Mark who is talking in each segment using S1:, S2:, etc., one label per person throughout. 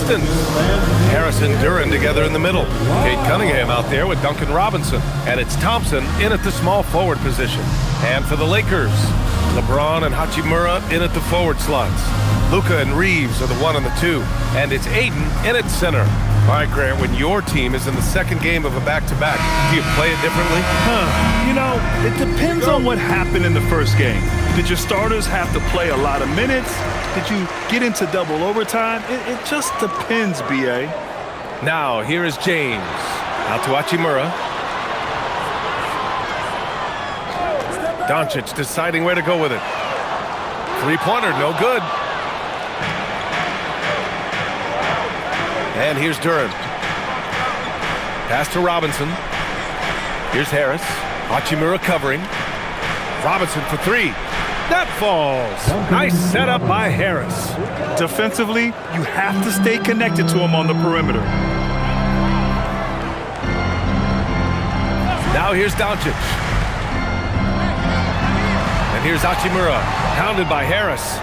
S1: Pistons. Harris and Duren together in the middle. Kate Cunningham out there with Duncan Robinson. And it's Thompson in at the small forward position. And for the Lakers, LeBron and Hachimura in at the forward slots. Luka and Reeves are the 1 and the 2. And it's Ayton in at center. All right, Grant, when your team is in the second game of a back-to-back, do you play it differently?
S2: You know, it depends on what happened in the first game. Did your starters have to play a lot of minutes? Did you get into double overtime? It just depends, B.A.
S1: Now, here is James. Out to Hachimura. Doncic deciding where to go with it. Three-pointer, no good. And here's Duren. Pass to Robinson. Here's Harris. Hachimura covering. Robinson for three. That falls. Nice setup by Harris.
S2: Defensively, you have to stay connected to him on the perimeter.
S1: Now here's Doncic. And here's Hachimura. Pounded by Harris.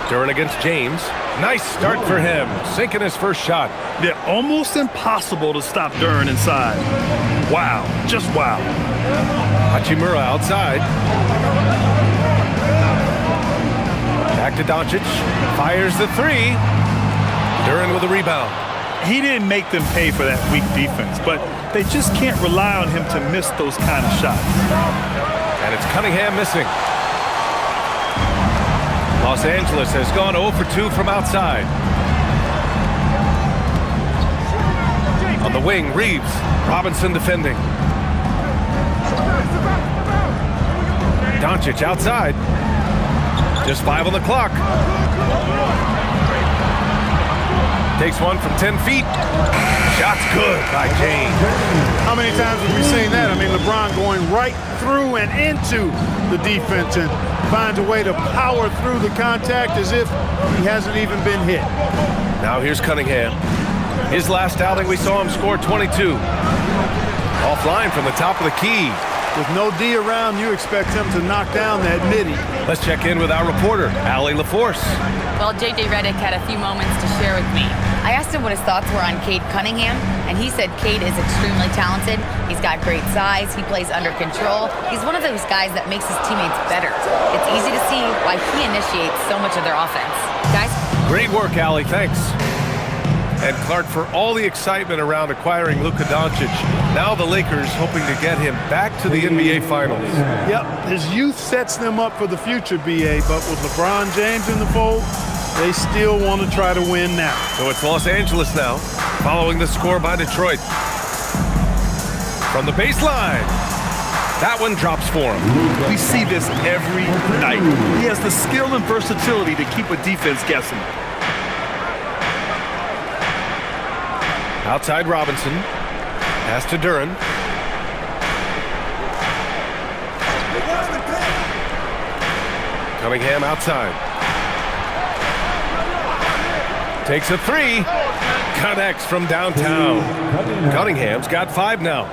S1: Duren against James. Nice start for him. Sinking his first shot.
S2: They're almost impossible to stop Duren inside. Wow. Just wow.
S1: Hachimura outside. Back to Doncic. Fires the three. Duren with a rebound.
S2: He didn't make them pay for that weak defense, but they just can't rely on him to miss those kind of shots.
S1: And it's Cunningham missing. Los Angeles has gone 0 for 2 from outside. On the wing, Reeves. Robinson defending. Doncic outside. Just 5 on the clock. Takes one from 10 feet. Shot's good by James.
S3: How many times have we seen that? I mean, LeBron going right through and into the defense and finds a way to power through the contact as if he hasn't even been hit.
S1: Now here's Cunningham. His last outing, we saw him score 22. Offline from the top of the key.
S3: With no D around, you expect him to knock down that midi.
S1: Let's check in with our reporter, Allie LaForce.
S4: Well, J.J. Redick had a few moments to share with me. I asked him what his thoughts were on Cade Cunningham, and he said Cade is extremely talented. He's got great size. He plays under control. He's one of those guys that makes his teammates better. It's easy to see why he initiates so much of their offense. Guys?
S1: Great work, Allie. Thanks. And Clark, for all the excitement around acquiring Luka Doncic, now the Lakers hoping to get him back to the NBA Finals.
S3: Yep, his youth sets them up for the future, B.A., but with LeBron James in the fold, they still want to try to win now.
S1: So it's Los Angeles now, following the score by Detroit. From the baseline, that one drops for him.
S2: We see this every night. He has the skill and versatility to keep a defense guessing.
S1: Outside Robinson. Pass to Duren. Cunningham outside. Takes a three. Connects from downtown. Cunningham's got 5 now.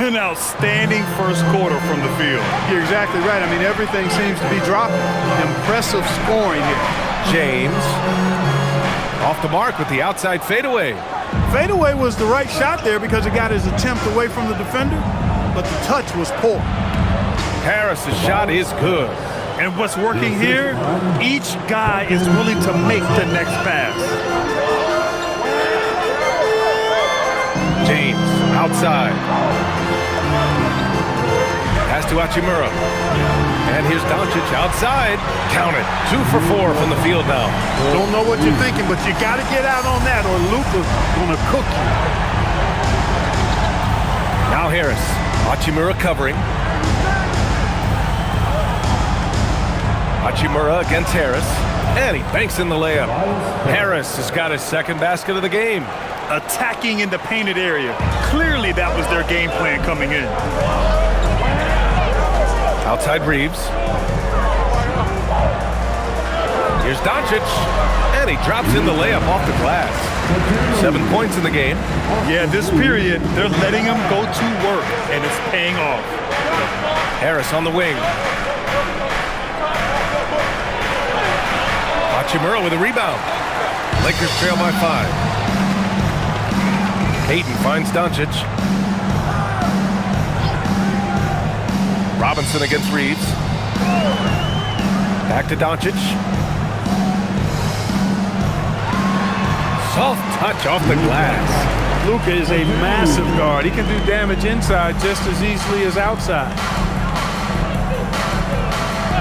S2: An outstanding first quarter from the field.
S3: You're exactly right. I mean, everything seems to be dropping. Impressive scoring here.
S1: James. Off the mark with the outside fadeaway.
S3: Fadeaway was the right shot there because it got his attempt away from the defender, but the touch was poor.
S1: Harris's shot is good.
S2: And what's working here, each guy is willing to make the next pass.
S1: James outside. Pass to Hachimura. And here's Doncic outside. Count it. 2 for 4 from the field now.
S3: Don't know what you're thinking, but you got to get out on that or Luka's going to cook you.
S1: Now Harris. Hachimura covering. Hachimura against Harris. And he banks in the layup. Harris has got his second basket of the game.
S2: Attacking in the painted area. Clearly that was their game plan coming in.
S1: Outside Reeves. Here's Doncic. And he drops in the layup off the glass. 7 points in the game.
S2: Yeah, this period, they're letting him go to work, and it's paying off.
S1: Harris on the wing. Hachimura with a rebound. Lakers trail by 5. Hayden finds Doncic. Robinson against Reeves. Back to Doncic. Soft touch off the glass.
S3: Luka is a massive guard. He can do damage inside just as easily as outside.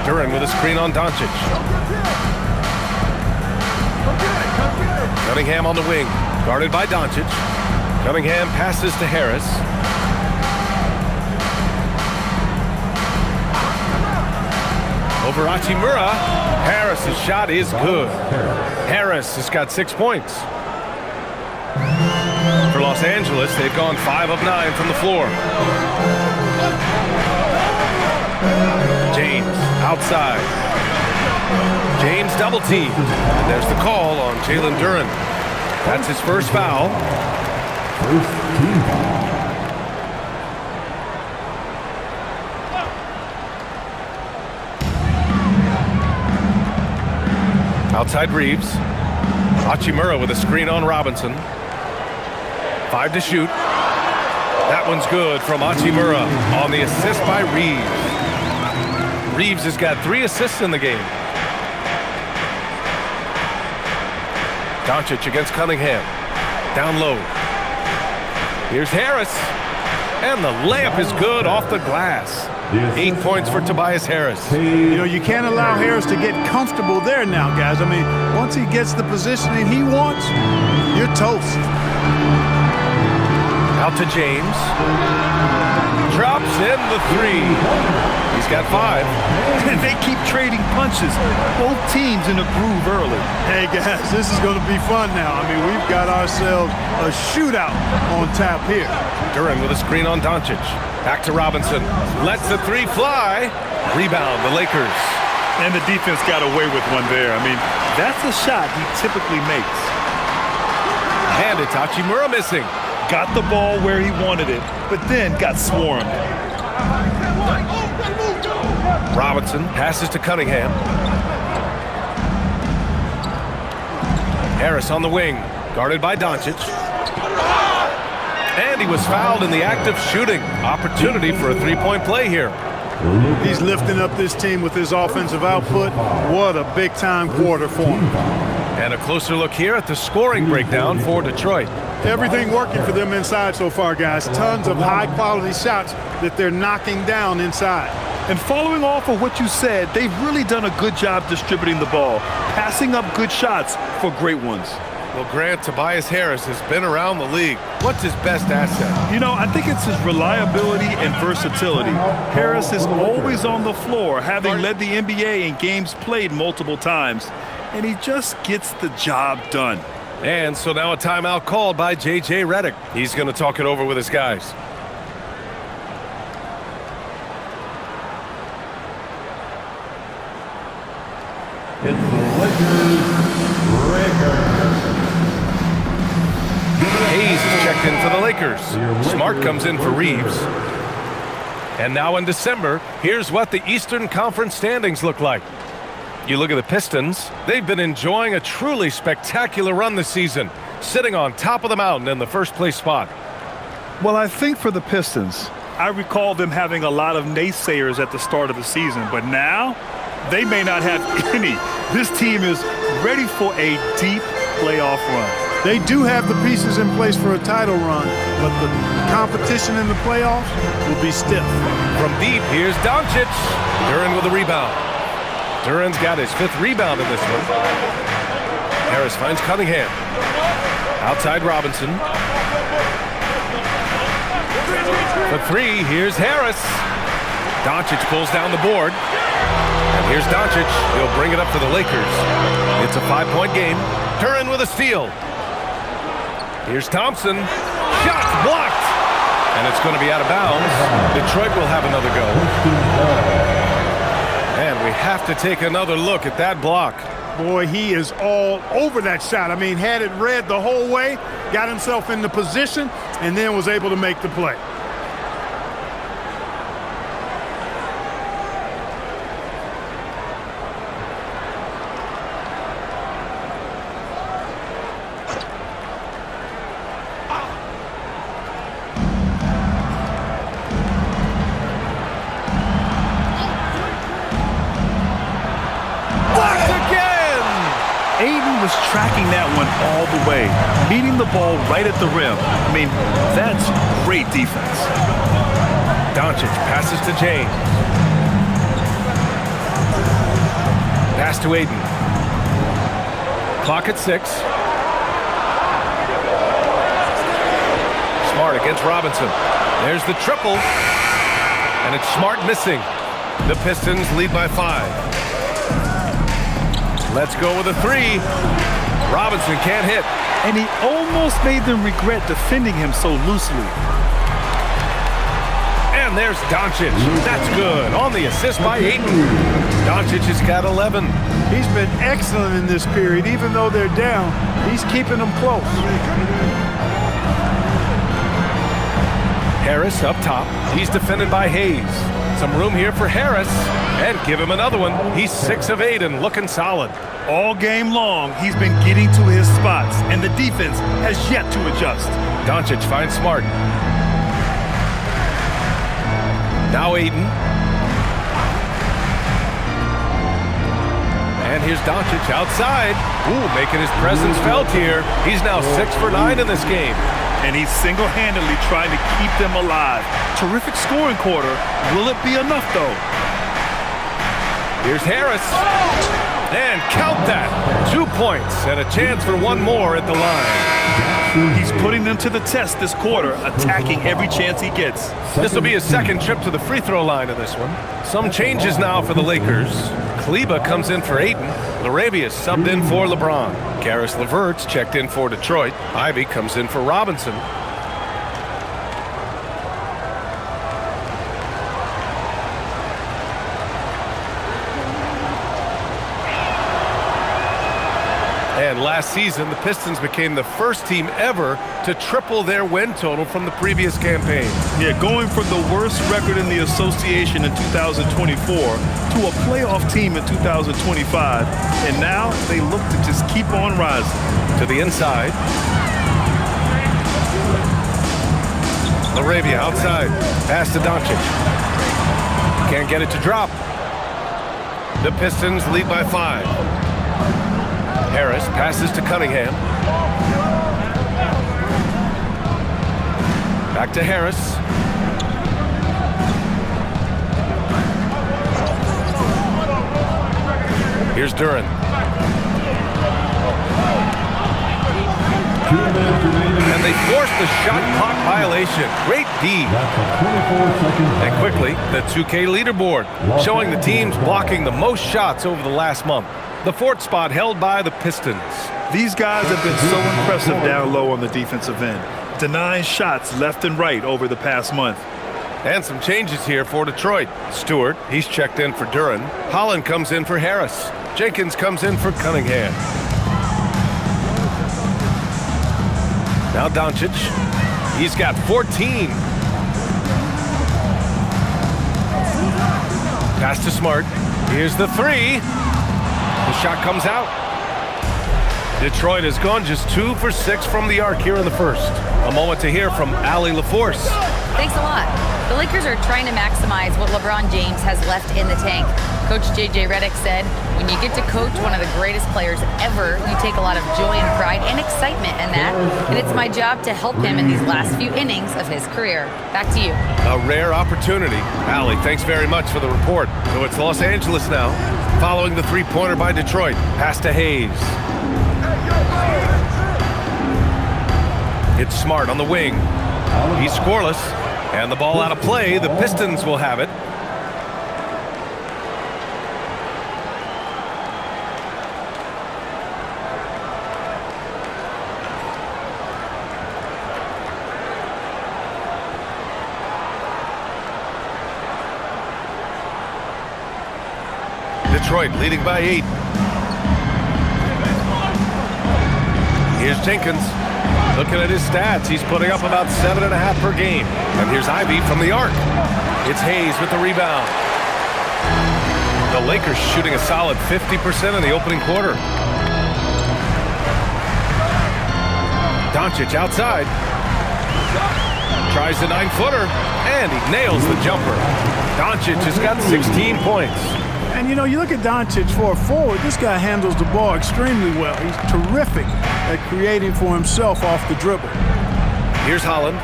S1: Duren with a screen on Doncic. Cunningham on the wing, guarded by Doncic. Cunningham passes to Harris. Over Hachimura. Harris's shot is good. Harris has got 6 points. For Los Angeles, they've gone 5 of 9 from the floor. James outside. James double teamed. And there's the call on Jalen Duren. That's his first foul.
S5: First team foul.
S1: Outside Reeves. Hachimura with a screen on Robinson. 5 to shoot. That one's good from Hachimura on the assist by Reeves. Reeves has got 3 assists in the game. Doncic against Cunningham. Down low. Here's Harris. And the layup is good off the glass. 8 points for Tobias Harris.
S3: You know, you can't allow Harris to get comfortable there now, guys. I mean, once he gets the positioning he wants, you're toast.
S1: Out to James. Drops in the 3. He's got 5.
S2: And they keep trading punches. Both teams in a groove early.
S3: Hey, guys, this is going to be fun now. I mean, we've got ourselves a shootout on tap here.
S1: Duren with a screen on Doncic. Back to Robinson. Lets the 3 fly. Rebound, the Lakers.
S2: And the defense got away with one there. I mean, that's a shot he typically makes.
S1: And it's Hachimura missing.
S2: Got the ball where he wanted it, but then got swarmed.
S1: Robinson passes to Cunningham. Harris on the wing, guarded by Doncic. And he was fouled in the act of shooting. Opportunity for a 3-point play here.
S3: He's lifting up this team with his offensive output. What a big-time quarter for him.
S1: And a closer look here at the scoring breakdown for Detroit.
S3: Everything working for them inside so far, guys. Tons of high-quality shots that they're knocking down inside.
S2: And following off of what you said, they've really done a good job distributing the ball, passing up good shots for great ones.
S1: Well, Grant, Tobias Harris has been around the league. What's his best asset?
S2: You know, I think it's his reliability and versatility. Harris is always on the floor, having led the NBA in games played multiple times. And he just gets the job done.
S1: And so now a timeout called by J.J. Redick. He's going to talk it over with his guys.
S5: It's the Lakers record.
S1: Hayes is checked in for the Lakers. Smart comes in for Reeves. And now in December, here's what the Eastern Conference standings look like. You look at the Pistons, they've been enjoying a truly spectacular run this season, sitting on top of the mountain in the first place spot.
S2: Well, I think for the Pistons, I recall them having a lot of naysayers at the start of the season, but now they may not have any. This team is ready for a deep playoff run.
S3: They do have the pieces in place for a title run, but the competition in the playoffs will be stiff.
S1: From deep, here's Doncic. Duren with a rebound. Duren's got his 5th rebound in this one. Harris finds Cunningham. Outside Robinson. For 3, here's Harris. Doncic pulls down the board. And here's Doncic. He'll bring it up for the Lakers. It's a 5-point game. Duren with a steal. Here's Thompson. Shot blocked. And it's going to be out of bounds. Detroit will have another go. And we have to take another look at that block.
S3: Boy, he is all over that shot. I mean, had it read the whole way, got himself in the position, and then was able to make the play.
S2: tracking that one all the way, meeting the ball right at the rim. I mean, that's great defense.
S1: Doncic passes to James. Pass to Aiden. Clock at 6. Smart against Robinson. There's the triple. And it's Smart missing. The Pistons lead by 5. Let's go with a 3. Robinson can't hit.
S2: And he almost made them regret defending him so loosely.
S1: And there's Doncic. That's good. On the assist by Aiden. Doncic has got 11.
S3: He's been excellent in this period. Even though they're down, he's keeping them close.
S1: Harris up top. He's defended by Hayes. Some room here for Harris. And give him another one. He's 6 of 8 and looking solid.
S2: All game long, he's been getting to his spots, and the defense has yet to adjust.
S1: Doncic finds Smart. Now Aiden. And here's Doncic outside. Ooh, making his presence felt here. He's now 6 for 9 in this game.
S2: And he's single-handedly trying to keep them alive. Terrific scoring quarter. Will it be enough, though?
S1: Here's Harris. And count that. 2 points and a chance for one more at the line.
S2: He's putting them to the test this quarter, attacking every chance he gets.
S1: This will be his second trip to the free throw line in this one. Some changes now for the Lakers. Kleba comes in for Ayton. Larabia's subbed in for LeBron. Karis LeVert's checked in for Detroit. Ivy comes in for Robinson. And last season, the Pistons became the first team ever to triple their win total from the previous campaign.
S2: Yeah, going from the worst record in the association in 2024 to a playoff team in 2025. And now they look to just keep on rising.
S1: To the inside. Laravia outside. Pass to Doncic. Can't get it to drop. The Pistons lead by 5. Harris passes to Cunningham. Back to Harris. Here's Duren. And they forced the shot clock violation. Great D. And quickly, the 2K leaderboard, showing the teams blocking the most shots over the last month. The 4th spot held by the Pistons.
S2: These guys have been so impressive down low on the defensive end, denying shots left and right over the past month.
S1: And some changes here for Detroit. Stewart, he's checked in for Duren. Holland comes in for Harris. Jenkins comes in for Cunningham. Now Doncic. He's got 14. Pass to Smart. Here's the 3. The shot comes out. Detroit has gone just 2 for 6 from the arc here in the first. A moment to hear from Allie LaForce.
S4: Thanks a lot. The Lakers are trying to maximize what LeBron James has left in the tank. Coach J.J. Redick said, when you get to coach one of the greatest players ever, you take a lot of joy and pride and excitement in that. And it's my job to help him in these last few innings of his career. Back to you.
S1: A rare opportunity. Allie, thanks very much for the report. So it's Los Angeles now, following the three-pointer by Detroit. Pass to Hayes. It's Smart on the wing. He's scoreless. And the ball out of play. The Pistons will have it. Detroit leading by 8. Here's Jenkins. Looking at his stats, he's putting up about 7.5 per game. And here's Ivy from the arc. It's Hayes with the rebound. The Lakers shooting a solid 50% in the opening quarter. Doncic outside. Tries the 9-footer, and he nails the jumper. Doncic has got 16 points.
S3: And, you know, you look at Doncic for a forward, this guy handles the ball extremely well. He's terrific at creating for himself off the dribble.
S1: Here's Holland.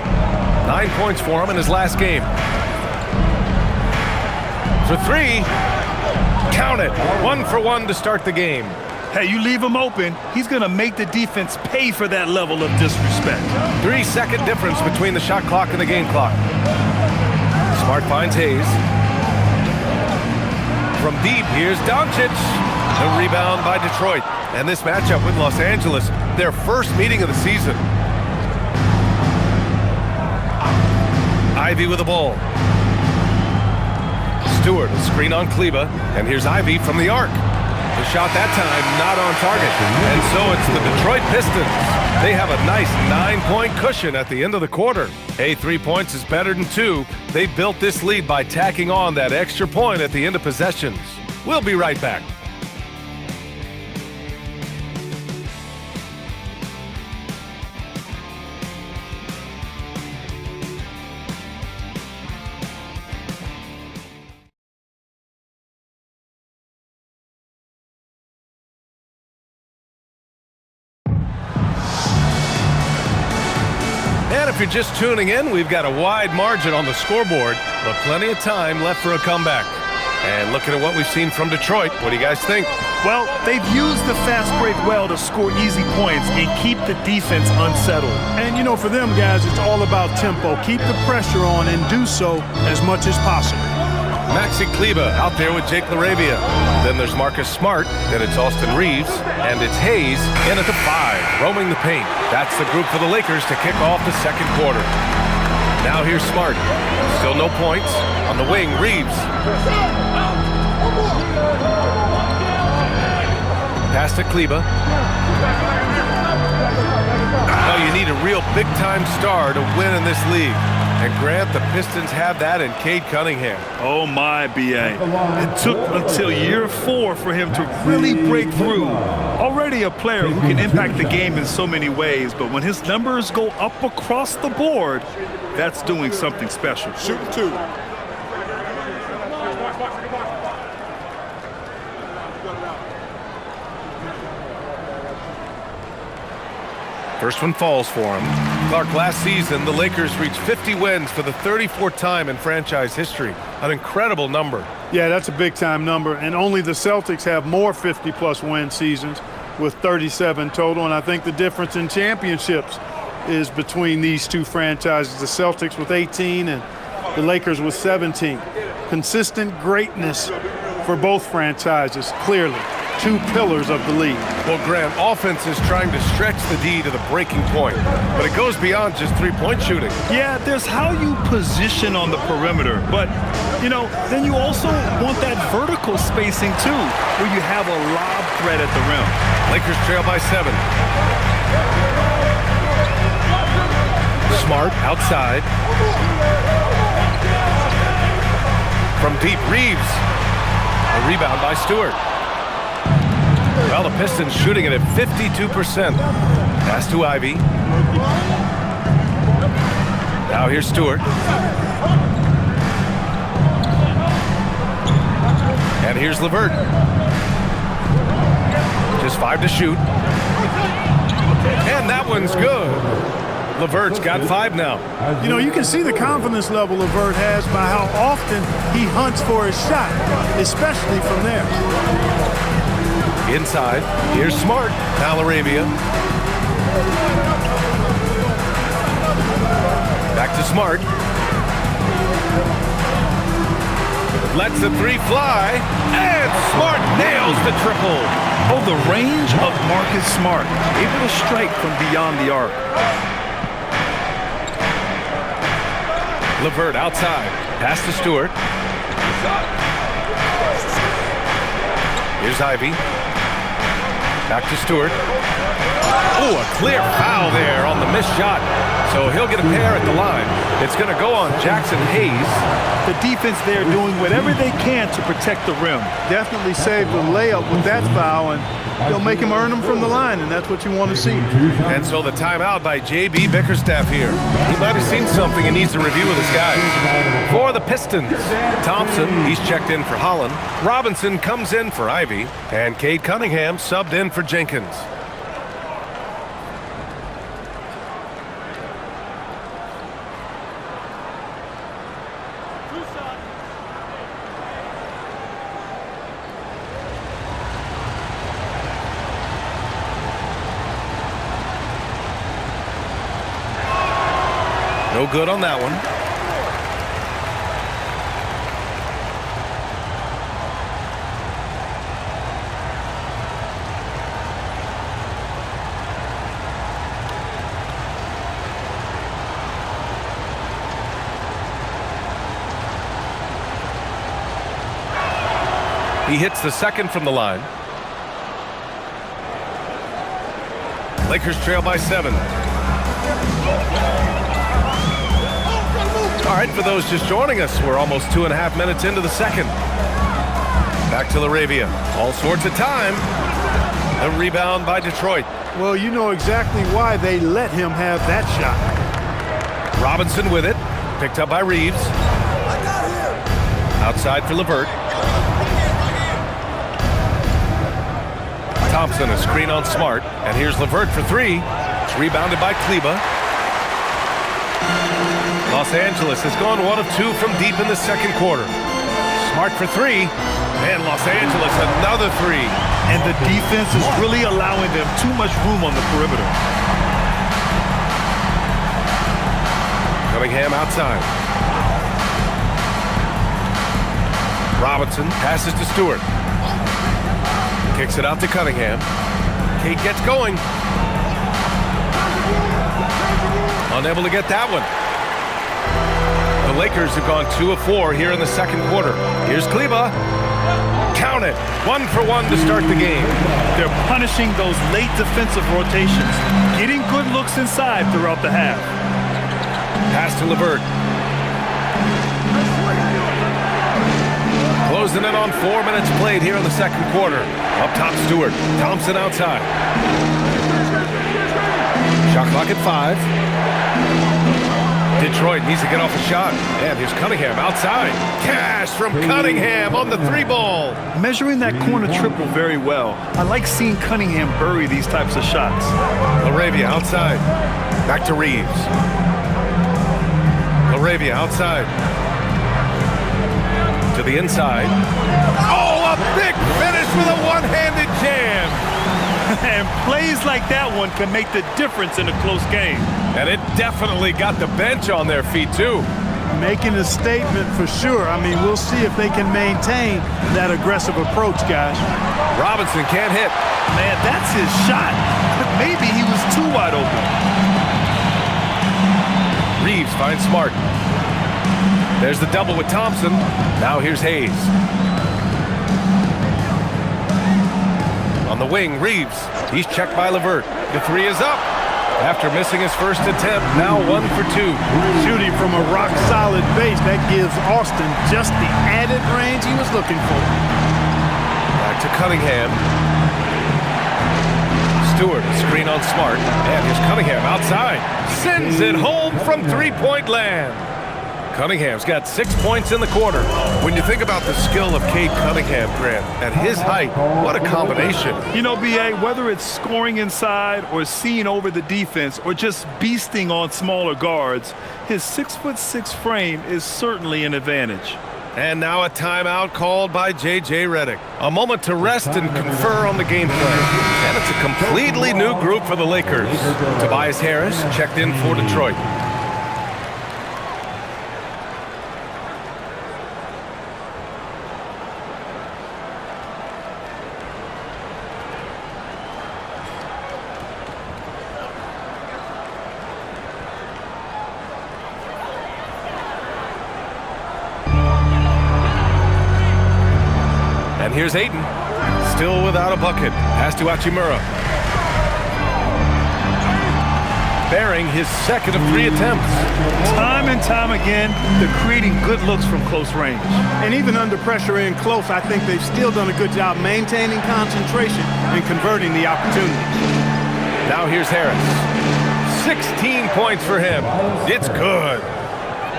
S1: 9 points for him in his last game. For three. Count it. 1 for 1 to start the game.
S2: Hey, you leave him open, he's going to make the defense pay for that level of disrespect.
S1: 3-second difference between the shot clock and the game clock. Smart finds Hayes. From deep, here's Doncic. The rebound by Detroit. And this matchup with Los Angeles, their first meeting of the season. Ivy with the ball. Stewart, a screen on Kleba. And here's Ivy from the arc. The shot that time not on target. And so it's the Detroit Pistons. They have a nice 9-point cushion at the end of the quarter. Hey, 3 points is better than 2. They built this lead by tacking on that extra point at the end of possessions. We'll be right back. And if you're just tuning in, we've got a wide margin on the scoreboard, but plenty of time left for a comeback. And looking at what we've seen from Detroit, what do you guys think?
S2: Well, they've used the fast break well to score easy points and keep the defense unsettled.
S3: And, you know, for them guys, it's all about tempo. Keep the pressure on and do so as much as possible.
S1: Maxi Kleba out there with Jake LaRavia. Then there's Marcus Smart. Then it's Austin Reeves. And it's Hayes in at the 5, roaming the paint. That's the group for the Lakers to kick off the second quarter. Now here's Smart. Still no points. On the wing, Reeves. Pass to Kleba. Oh, you need a real big-time star to win in this league. And Grant, the Pistons have that in Cade Cunningham.
S2: Oh my, B.A. It took until year 4 for him to really break through. Already a player who can impact the game in so many ways, but when his numbers go up across the board, that's doing something special.
S3: Shooting 2.
S1: First one falls for him. Clark, last season, the Lakers reached 50 wins for the 34th time in franchise history. An incredible number.
S3: Yeah, that's a big-time number, and only the Celtics have more 50-plus win seasons with 37 total, and I think the difference in championships is between these two franchises, the Celtics with 18 and the Lakers with 17. Consistent greatness for both franchises, clearly. 2 pillars of the league.
S1: Well, Grant, offense is trying to stretch the D to the breaking point, but it goes beyond just 3-point shooting.
S2: Yeah, there's how you position on the perimeter, but, you know, then you also want that vertical spacing, too, where you have a lob threat at the rim.
S1: Lakers trail by 7. Smart outside. From deep, Reeves. A rebound by Stewart. Well, the Pistons shooting it at 52%. Pass to Ivy. Now here's Stewart. And here's LeVert. Just 5 to shoot. And that one's good. LeVert's got 5 now.
S3: You know, you can see the confidence level LeVert has by how often he hunts for his shot, especially from there.
S1: Inside, here's Smart. Now LaRavia. Back to Smart. Lets the 3 fly, and Smart nails the triple.
S2: Oh, the range of Marcus Smart, able to strike from beyond the arc.
S1: LeVert outside. Pass to Stewart. Here's Ivy. Back to Stewart. Ooh, a clear foul there on the missed shot. So he'll get a pair at the line. It's going to go on Jackson Hayes.
S2: The defense there doing whatever they can to protect the rim.
S3: Definitely saved the layup with that foul, and they'll make him earn them from the line, and that's what you want to see.
S1: And so the timeout by J.B. Bickerstaff here. He might have seen something and needs to review with his guys. For the Pistons, Thompson, he's checked in for Holland. Robinson comes in for Ivy. And Cade Cunningham subbed in for Jenkins. No good on that one. He hits the second from the line. Lakers trail by 7. All right, for those just joining us, we're almost 2.5 minutes into the second. Back to LaRavia. All sorts of time. A rebound by Detroit.
S3: Well, you know exactly why they let him have that shot.
S1: Robinson with it. Picked up by Reeves. Outside for LeVert. Thompson, a screen on Smart. And here's LeVert for 3. It's rebounded by Kleba. Los Angeles has gone 1 of 2 from deep in the second quarter. Smart for 3. And Los Angeles another 3.
S2: And the defense is really allowing them too much room on the perimeter.
S1: Cunningham outside. Robinson passes to Stewart. Kicks it out to Cunningham. Cade gets going. Unable to get that one. The Lakers have gone 2 of 4 here in the second quarter. Here's Kleba. Count it. 1 for 1 to start the game.
S2: They're punishing those late defensive rotations, getting good looks inside throughout the half.
S1: Pass to LeVert. Closing in on 4 minutes played here in the second quarter. Up top, Stewart. Thompson outside. Shot clock at 5. Detroit needs to get off a shot. And here's Cunningham outside. Cash from Cunningham on the 3-ball.
S2: Measuring that corner triple very well. I like seeing Cunningham bury these types of shots.
S1: LaRavia outside. Back to Reeves. LaRavia outside. To the inside. Oh, a big finish with a one-handed jam.
S2: And plays like that one can make the difference in a close game.
S1: And it definitely got the bench on their feet, too.
S3: Making a statement for sure. I mean, we'll see if they can maintain that aggressive approach, guys.
S1: Robinson can't hit.
S2: Man, that's his shot. But maybe he was too wide open.
S1: Reeves finds Smart. There's the double with Thompson. Now here's Hayes. On the wing, Reeves. He's checked by LeVert. The 3 is up. After missing his first attempt, now 1 for 2.
S3: Shooting from a rock-solid base, that gives Austin just the added range he was looking for.
S1: Back to Cunningham. Stewart, a screen on Smart. And here's Cunningham outside. Sends it home from three-point land. Cunningham's got 6 points in the quarter. When you think about the skill of Cade Cunningham, Grant, at his height, what a combination.
S2: You know, B.A., whether it's scoring inside or seeing over the defense or just beasting on smaller guards, his 6'6" frame is certainly an advantage.
S1: And now a timeout called by J.J. Redick. A moment to rest and confer on the game plan. And it's a completely new group for the Lakers. Tobias Harris checked in for Detroit. And here's Ayton, still without a bucket. Pass to Hachimura. sparing his second of 3 attempts.
S2: Time and time again, they're creating good looks from close range.
S3: And even under pressure in close, I think they've still done a good job maintaining concentration and converting the opportunity.
S1: Now here's Harris. 16 points for him. It's good.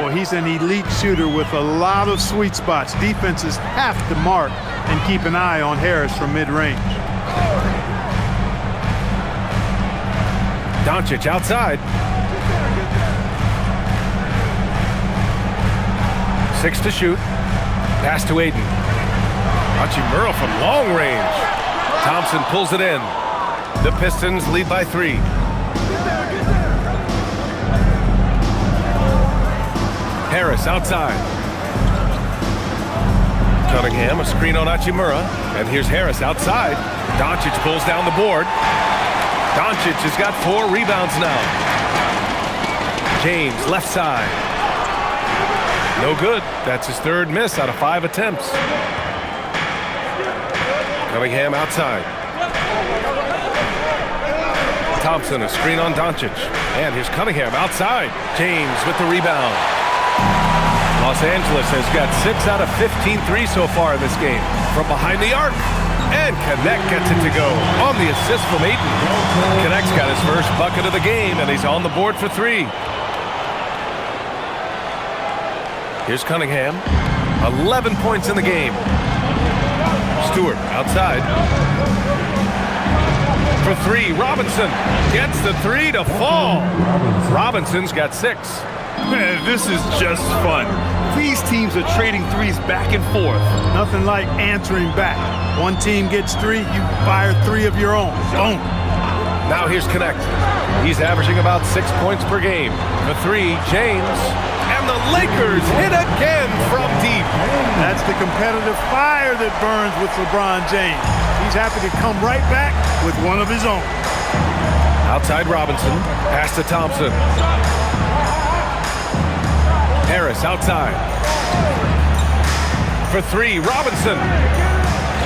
S3: Well, he's an elite shooter with a lot of sweet spots. Defenses have to mark and keep an eye on Harris from mid-range.
S1: Doncic outside. 6 to shoot. Pass to Aiden. Hachimura from long range. Thompson pulls it in. The Pistons lead by 3. Harris outside. Cunningham, a screen on Hachimura. And here's Harris outside. Doncic pulls down the board. Doncic has got 4 rebounds now. James, left side. No good. That's his 3rd miss out of 5 attempts. Cunningham outside. Thompson, a screen on Doncic. And here's Cunningham outside. James with the rebound. Los Angeles has got 6 out of 15 threes so far in this game. From behind the arc. And Connect gets it to go on the assist from Ayton. Connect's got his first bucket of the game, and he's on the board for 3. Here's Cunningham. 11 points in the game. Stewart outside. For 3, Robinson gets the 3 to fall. Robinson's got 6.
S2: Man, this is just fun. These teams are trading threes back and forth.
S3: Nothing like answering back. One team gets 3, you fire 3 of your own. Boom.
S1: Now here's Connect. He's averaging about 6 points per game. For 3, James. And the Lakers hit again from deep.
S3: That's the competitive fire that burns with LeBron James. He's happy to come right back with one of his own.
S1: Outside Robinson. Pass to Thompson. Harris outside. For 3, Robinson.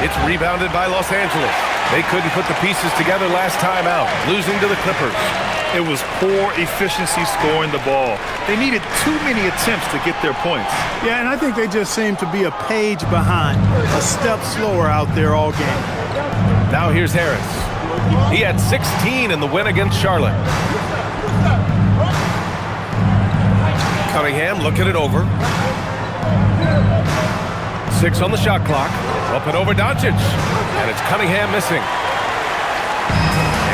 S1: It's rebounded by Los Angeles. They couldn't put the pieces together last time out, losing to the Clippers.
S2: It was poor efficiency scoring the ball. They needed too many attempts to get their points.
S3: Yeah, and I think they just seem to be a page behind, a step slower out there all game.
S1: Now here's Harris. He had 16 in the win against Charlotte. Cunningham looking it over. 6 on the shot clock. Up and over Doncic. And it's Cunningham missing.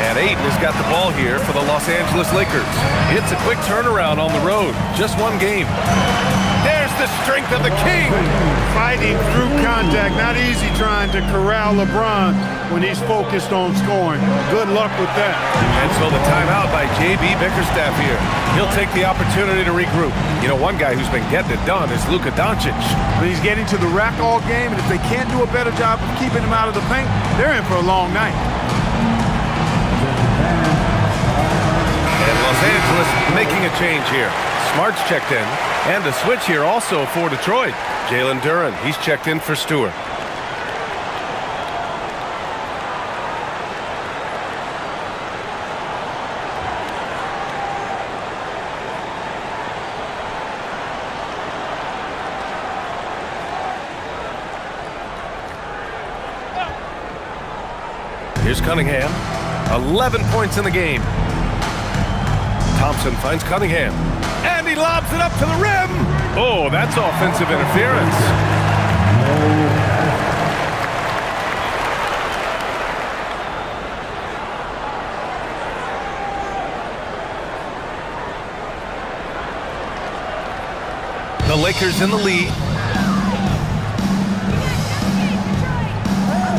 S1: And Ayton has got the ball here for the Los Angeles Lakers. It's a quick turnaround on the road. Just 1 game. There's the strength of the king.
S3: Fighting through contact. Not easy trying to corral LeBron when he's focused on scoring. Good luck with that.
S1: And so the timeout by J.B. Bickerstaff here. He'll take the opportunity to regroup. You know, one guy who's been getting it done is Luka Doncic.
S3: But he's getting to the rack all game, and if they can't do a better job of keeping him out of the paint, they're in for a long night.
S1: And Los Angeles making a change here. Smart's checked in. And a switch here also for Detroit. Jalen Duren, he's checked in for Stewart. Here's Cunningham. 11 points in the game. Thompson finds Cunningham. And he lobs it up to the rim. Oh, that's offensive interference. The Lakers in the lead.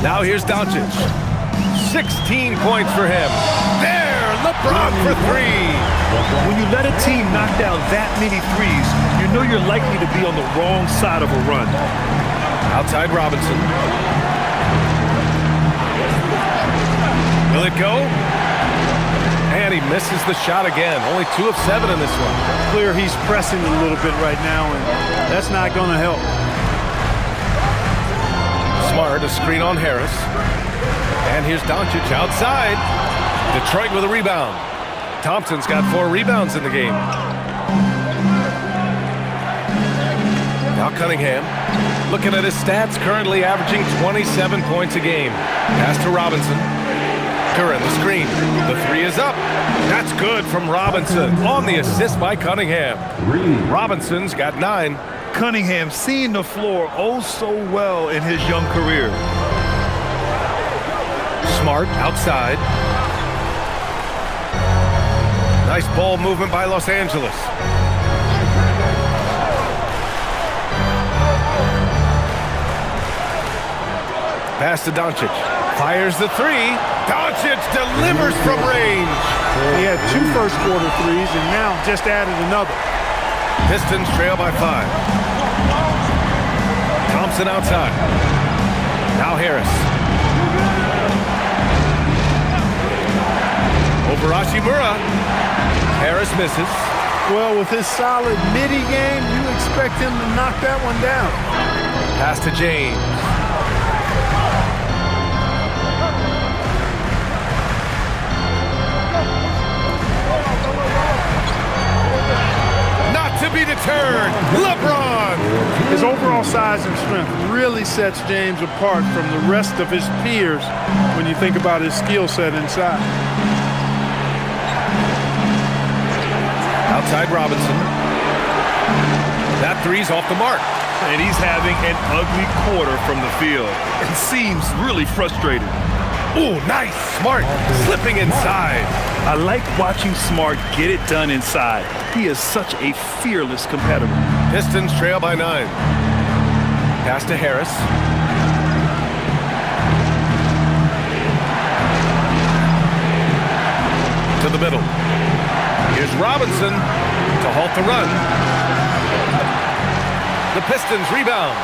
S1: Now here's Doncic. 16 points for him. There, LeBron for 3.
S2: When you let a team knock down that many threes, you know you're likely to be on the wrong side of a run.
S1: Outside Robinson. Will it go? And he misses the shot again. Only 2 of 7 in this one.
S3: Clear he's pressing a little bit right now, and that's not going to help.
S1: Smart, a screen on Harris. And here's Doncic outside. Detroit with a rebound. Thompson's got 4 rebounds in the game. Now Cunningham, looking at his stats, currently averaging 27 points a game. Pass to Robinson. Duran, the screen. The 3 is up. That's good from Robinson on the assist by Cunningham. Robinson's got 9.
S2: Cunningham seeing the floor oh so well in his young career.
S1: Smart outside. Nice ball movement by Los Angeles. Pass to Doncic. Fires the 3. Doncic delivers from range.
S3: He had 2 first-quarter threes and now just added another.
S1: Pistons trail by 5. Thompson outside. Now Harris. Over Hachimura. Harris misses.
S3: Well, with his solid midi game, you expect him to knock that one down.
S1: Pass to James. Not to be deterred. LeBron.
S3: His overall size and strength really sets James apart from the rest of his peers when you think about his skill set inside.
S1: Outside Robinson. That 3's off the mark.
S2: And he's having an ugly quarter from the field. It seems really frustrated.
S1: Ooh, nice. Smart. Slipping inside.
S2: I like watching Smart get it done inside. He is such a fearless competitor.
S1: Pistons trail by 9. Pass to Harris. To the middle. Here's Robinson to halt the run. The Pistons rebound.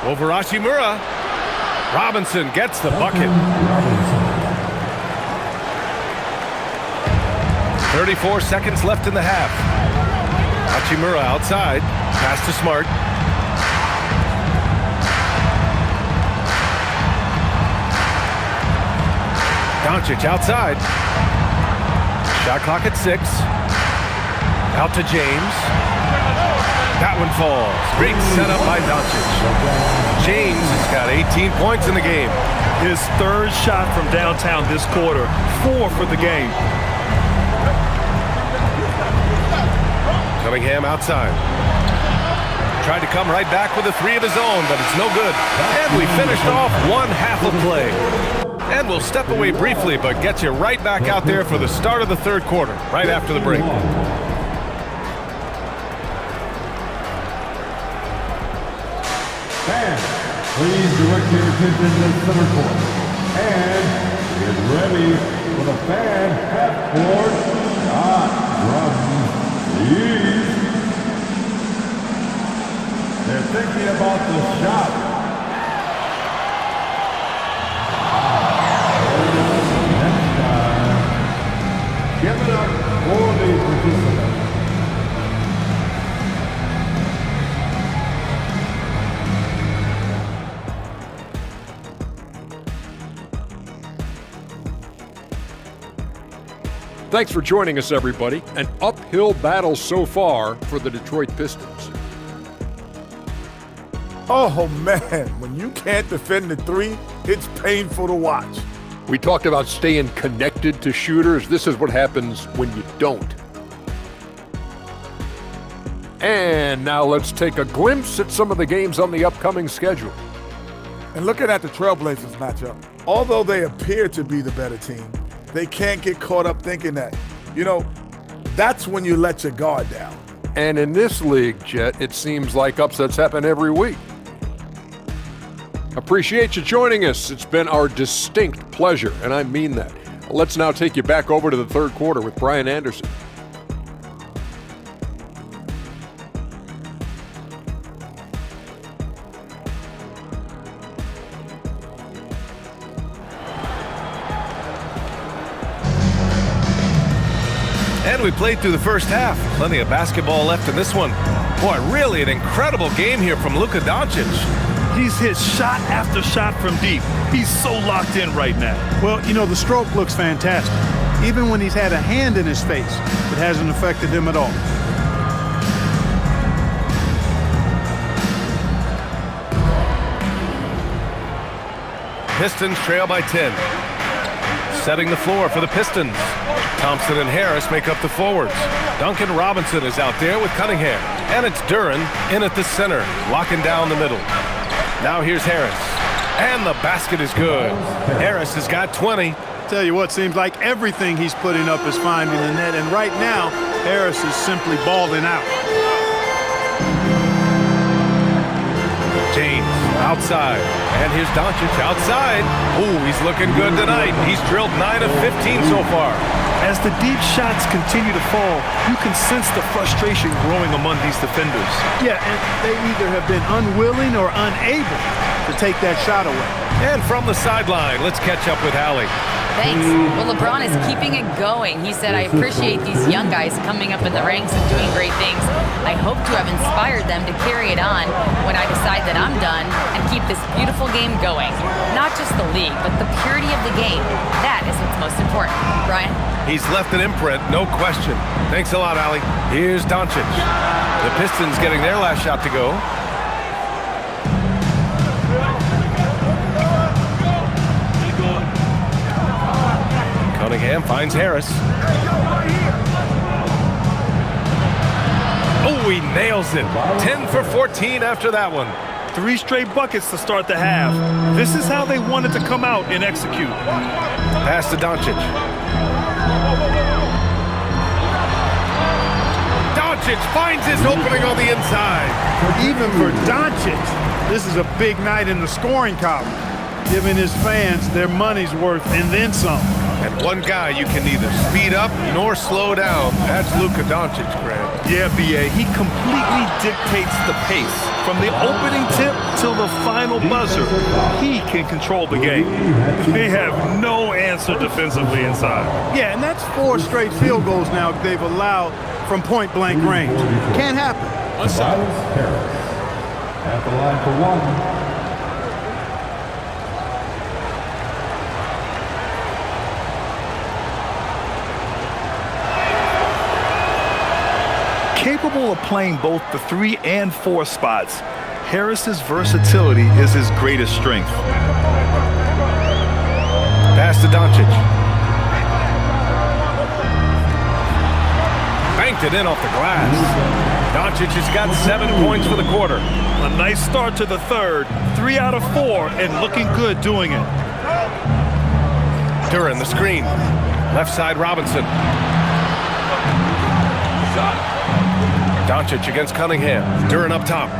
S1: Over Hachimura. Robinson gets the bucket. 34 seconds left in the half. Hachimura outside. Pass to Smart. Doncic outside. Shot clock at 6. Out to James. That one falls. Great setup by Doncic. James has got 18 points in the game.
S2: His 3rd shot from downtown this quarter. 4 for the game.
S1: Cunningham outside. Tried to come right back with a 3 of his own, but it's no good. And we finished off 1 half of play. And we'll step away briefly, but get you right back out there for the start of the 3rd quarter, right after the break.
S5: Fans, please direct your attention to the center court. And get ready for the fan half-court shot from the East. They're thinking about the shot. Next time, give it up for the participants.
S6: Thanks for joining us, everybody. An uphill battle so far for the Detroit Pistons.
S7: Oh, man, when you can't defend the 3, it's painful to watch.
S6: We talked about staying connected to shooters. This is what happens when you don't. And now let's take a glimpse at some of the games on the upcoming schedule.
S7: And looking at the Trailblazers matchup, although they appear to be the better team, they can't get caught up thinking that. You know, that's when you let your guard down.
S6: And in this league, Jet, it seems like upsets happen every week. Appreciate you joining us. It's been our distinct pleasure, and I mean that. Let's now take you back over to the 3rd quarter with Brian Anderson.
S1: And we played through the first half. Plenty of basketball left in this one. Boy, really an incredible game here from Luka Doncic.
S2: He's hit shot after shot from deep. He's so locked in right now.
S3: Well, you know, the stroke looks fantastic. Even when he's had a hand in his face, it hasn't affected him at all.
S1: Pistons trail by 10. Setting the floor for the Pistons. Thompson and Harris make up the forwards. Duncan Robinson is out there with Cunningham. And it's Duren in at the center, locking down the middle. Now here's Harris. And the basket is good. Harris has got 20.
S3: Tell you what, seems like everything he's putting up is finding the net. And right now, Harris is simply balling out.
S1: James outside. And here's Doncic outside. Ooh, he's looking good tonight. He's drilled 9 of 15 so far.
S2: As the deep shots continue to fall, you can sense the frustration growing among these defenders.
S3: Yeah, and they either have been unwilling or unable to take that shot away.
S1: And from the sideline, let's catch up with Hallie.
S4: Thanks. Well, LeBron is keeping it going. He said, I appreciate these young guys coming up in the ranks and doing great things. I hope to have inspired them to carry it on when I decide that I'm done and keep this beautiful game going. Not just the league, but the purity of the game. That is what's most important. Brian?
S1: He's left an imprint, no question. Thanks a lot, Allie. Here's Doncic. The Pistons getting their last shot to go. Cunningham finds Harris. Oh, he nails it. 10 for 14 after that one.
S2: 3 straight buckets to start the half. This is how they wanted to come out and execute.
S1: Pass to Doncic. Doncic finds his opening on the inside.
S3: Even for Doncic, this is a big night in the scoring column, giving his fans their money's worth and then some.
S1: And one guy you can neither speed up nor slow down. That's Luka Doncic, Grant.
S2: Yeah, B.A., he completely dictates the pace. From the opening tip till the final buzzer, he can control the game. They have no answer defensively inside.
S3: Yeah, and that's 4 straight field goals now they've allowed from point-blank range. Can't happen.
S5: Harris at the line for 1.
S2: Capable of playing both the 3 and 4 spots, Harris's versatility is his greatest strength.
S1: Pass to Doncic. Banked it in off the glass. Doncic has got 7 points for the quarter.
S2: A nice start to the third. 3 out of 4 and looking good doing it.
S1: Duren the screen. Left side Robinson. Doncic against Cunningham. Duren up top.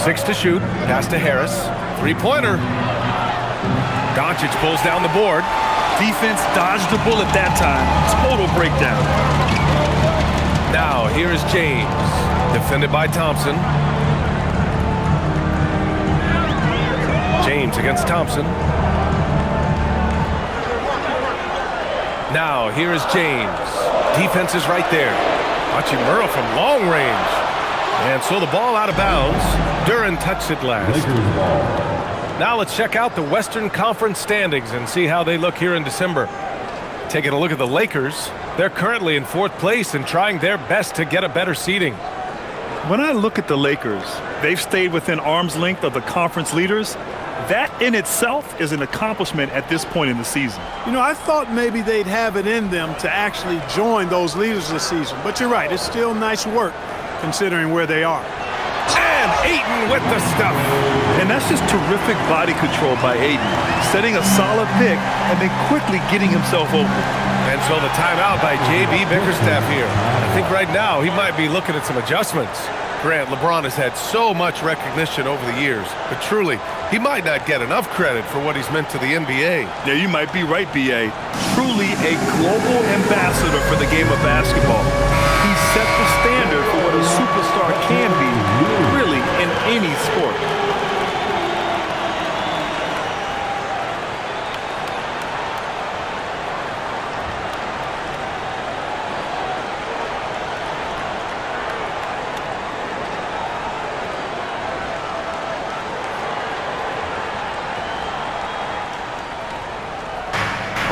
S1: 6 to shoot. Pass to Harris. 3-pointer. Doncic pulls down the board.
S2: Defense dodged the bullet that time. Total breakdown.
S1: Now here is James. Defended by Thompson. James against Thompson. Now here is James. Defense is right there. Hachimura from long range. And so the ball out of bounds. Duren touched it last. Now let's check out the Western Conference standings and see how they look here in December. Taking a look at the Lakers. They're currently in 4th place and trying their best to get a better seeding.
S2: When I look at the Lakers, they've stayed within arm's length of the conference leaders. That in itself is an accomplishment at this point in the season.
S3: You know, I thought maybe they'd have it in them to actually join those leaders this season. But you're right, it's still nice work considering where they are.
S1: And Ayton with the stuff.
S2: And that's just terrific body control by Ayton. Setting a solid pick and then quickly getting himself open.
S1: And so the timeout by J.B. Bickerstaff here. I think right now he might be looking at some adjustments. Grant, LeBron has had so much recognition over the years, but truly, he might not get enough credit for what he's meant to the NBA.
S2: Yeah, you might be right, B.A. Truly a global ambassador for the game of basketball. He set the standard for what a superstar can be, really, in any sport.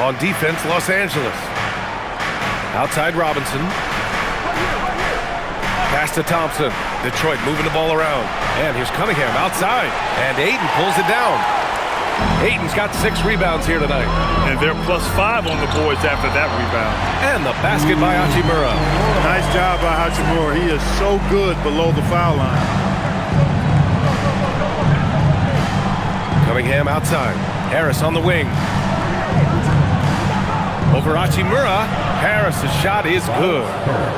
S1: On defense, Los Angeles. Outside Robinson. Pass to Thompson. Detroit moving the ball around. And here's Cunningham outside. And Ayton pulls it down. Ayton's got 6 rebounds here tonight.
S2: And they're +5 on the boards after that rebound.
S1: And the basket by Hachimura.
S3: Nice job by Hachimura. He is so good below the foul line.
S1: Cunningham outside. Harris on the wing. Over Hachimura. Harris' shot is good.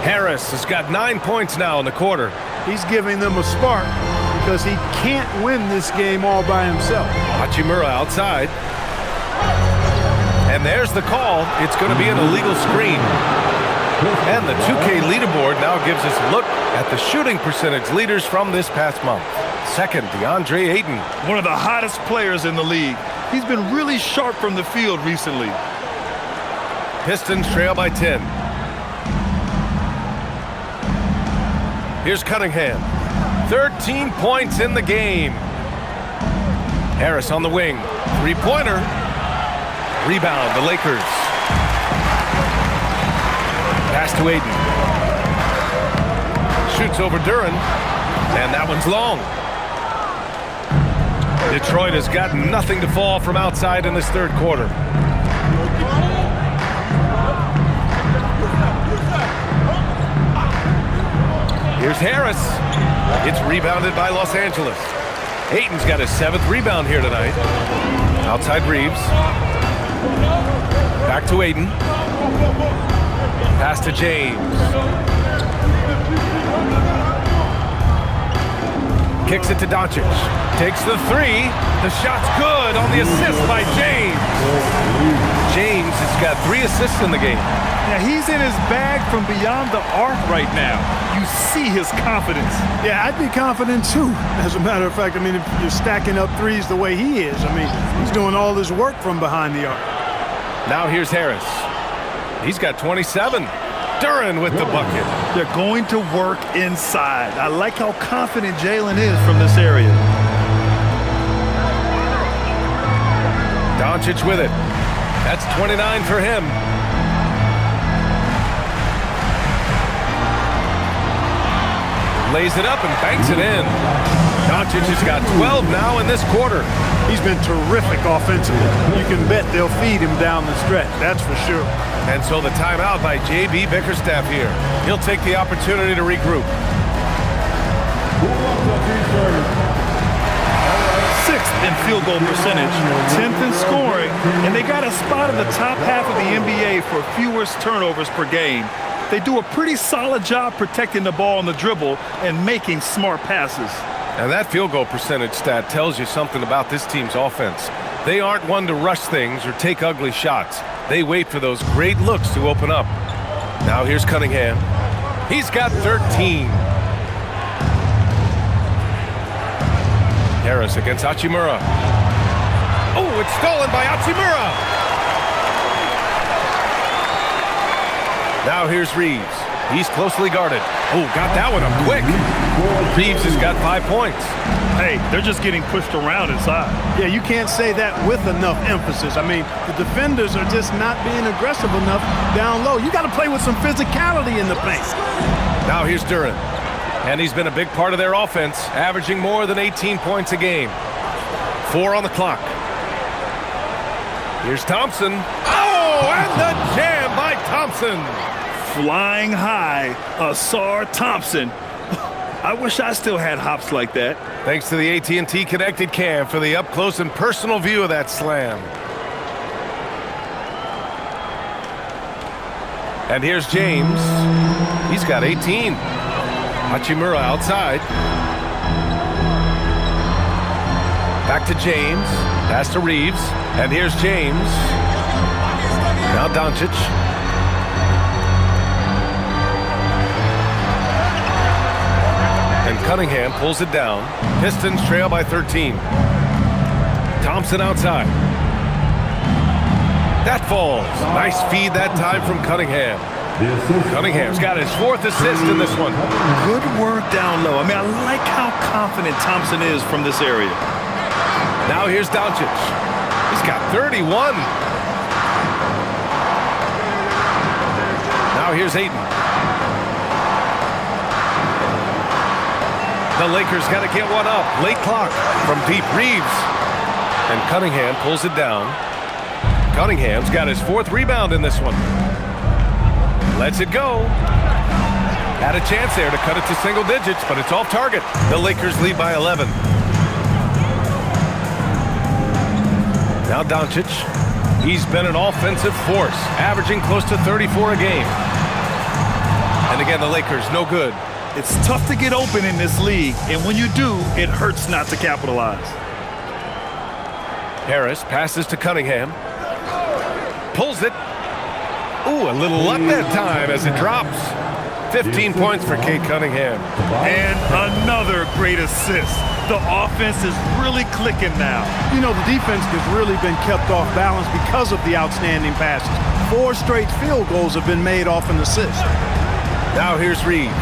S1: Harris has got 9 points now in the quarter.
S3: He's giving them a spark because he can't win this game all by himself.
S1: Hachimura outside. And there's the call. It's going to be an illegal screen. And the 2K leaderboard now gives us a look at the shooting percentage leaders from this past month. Second, DeAndre Ayton.
S2: One of the hottest players in the league. He's been really sharp from the field recently.
S1: Pistons trail by 10. Here's Cunningham. 13 points in the game. Harris on the wing. 3-pointer. Rebound, the Lakers. Pass to Ayton. Shoots over Duren. And that one's long. Detroit has got nothing to fall from outside in this third quarter. Here's Harris. It's rebounded by Los Angeles. Ayton's got his 7th rebound here tonight. Outside Reeves. Back to Ayton. Pass to James. Kicks it to Doncic. Takes the 3. The shot's good on the assist by James. James has got 3 assists in the game.
S2: Now, he's in his bag from beyond the arc right now. You see his confidence.
S3: Yeah, I'd be confident too. As a matter of fact, I mean, if you're stacking up threes the way he is, I mean, he's doing all his work from behind the arc.
S1: Now here's Harris. He's got 27. Duren with the bucket.
S2: They're going to work inside. I like how confident Jalen is from this area.
S1: Doncic with it. That's 29 for him. Lays it up and banks it in. Doncic has got 12 now in this quarter.
S3: He's been terrific offensively. You can bet they'll feed him down the stretch, that's for sure.
S1: And so the timeout by J.B. Bickerstaff here. He'll take the opportunity to regroup.
S2: 6th in field goal percentage, 10th in scoring, and they got a spot in the top half of the NBA for fewest turnovers per game. They do a pretty solid job protecting the ball on the dribble and making smart passes.
S1: And that field goal percentage stat tells you something about this team's offense. They aren't one to rush things or take ugly shots. They wait for those great looks to open up. Now here's Cunningham. He's got 13. Harris against Hachimura. Oh, it's stolen by Hachimura. Now here's Reeves. He's closely guarded. Oh, got that one up quick. Reeves has got 5 points.
S2: Hey, they're just getting pushed around inside.
S3: Yeah, you can't say that with enough emphasis. I mean, the defenders are just not being aggressive enough down low. You got to play with some physicality in the paint.
S1: Now here's Duren. And he's been a big part of their offense, averaging more than 18 points a game. 4 on the clock. Here's Thompson. Oh, and the jam by Thompson.
S2: Flying high, Asar Thompson. I wish I still had hops like that.
S1: Thanks to the AT&T Connected Cam for the up-close and personal view of that slam. And here's James. He's got 18. Hachimura outside. Back to James. Pass to Reeves. And here's James. Now Doncic. And Cunningham pulls it down. Pistons trail by 13. Thompson outside. That falls. Nice feed that time from Cunningham. Cunningham's got his 4th assist in this one.
S2: Good work down low. I mean, I like how confident Thompson is from this area.
S1: Now here's Doncic. He's got 31. here's Ayton. The Lakers got to get one up. Late clock from deep. Reeves. And Cunningham pulls it down. Cunningham's got his 4th rebound in this one. Lets it go. Had a chance there to cut it to single digits, but it's off target. The Lakers lead by 11. Now Doncic. He's been an offensive force, averaging close to 34 a game. And again, the Lakers, no good.
S2: It's tough to get open in this league, and when you do, it hurts not to capitalize.
S1: Harris passes to Cunningham. Pulls it. Ooh, a little luck that time as it drops. 15 points for Cade Cunningham.
S2: And another great assist. The offense is really clicking now.
S3: You know, the defense has really been kept off balance because of the outstanding passes. 4 straight field goals have been made off an assist.
S1: Now here's Reeves.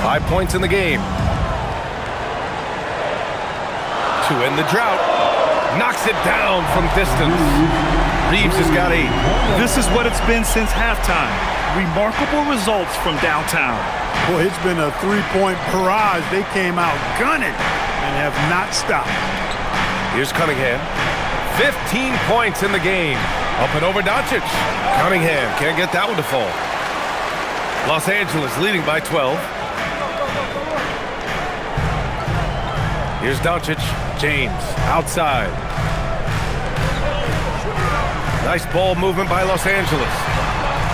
S1: 5 points in the game. To end the drought. Knocks it down from distance. Reeves has got 8.
S2: This is what it's been since halftime. Remarkable results from downtown.
S3: Boy, it's been a 3-point barrage. They came out gunning and have not stopped.
S1: Here's Cunningham. 15 points in the game. Up and over Doncic. Cunningham can't get that one to fall. Los Angeles leading by 12. Here's Doncic. James outside. Nice ball movement by Los Angeles.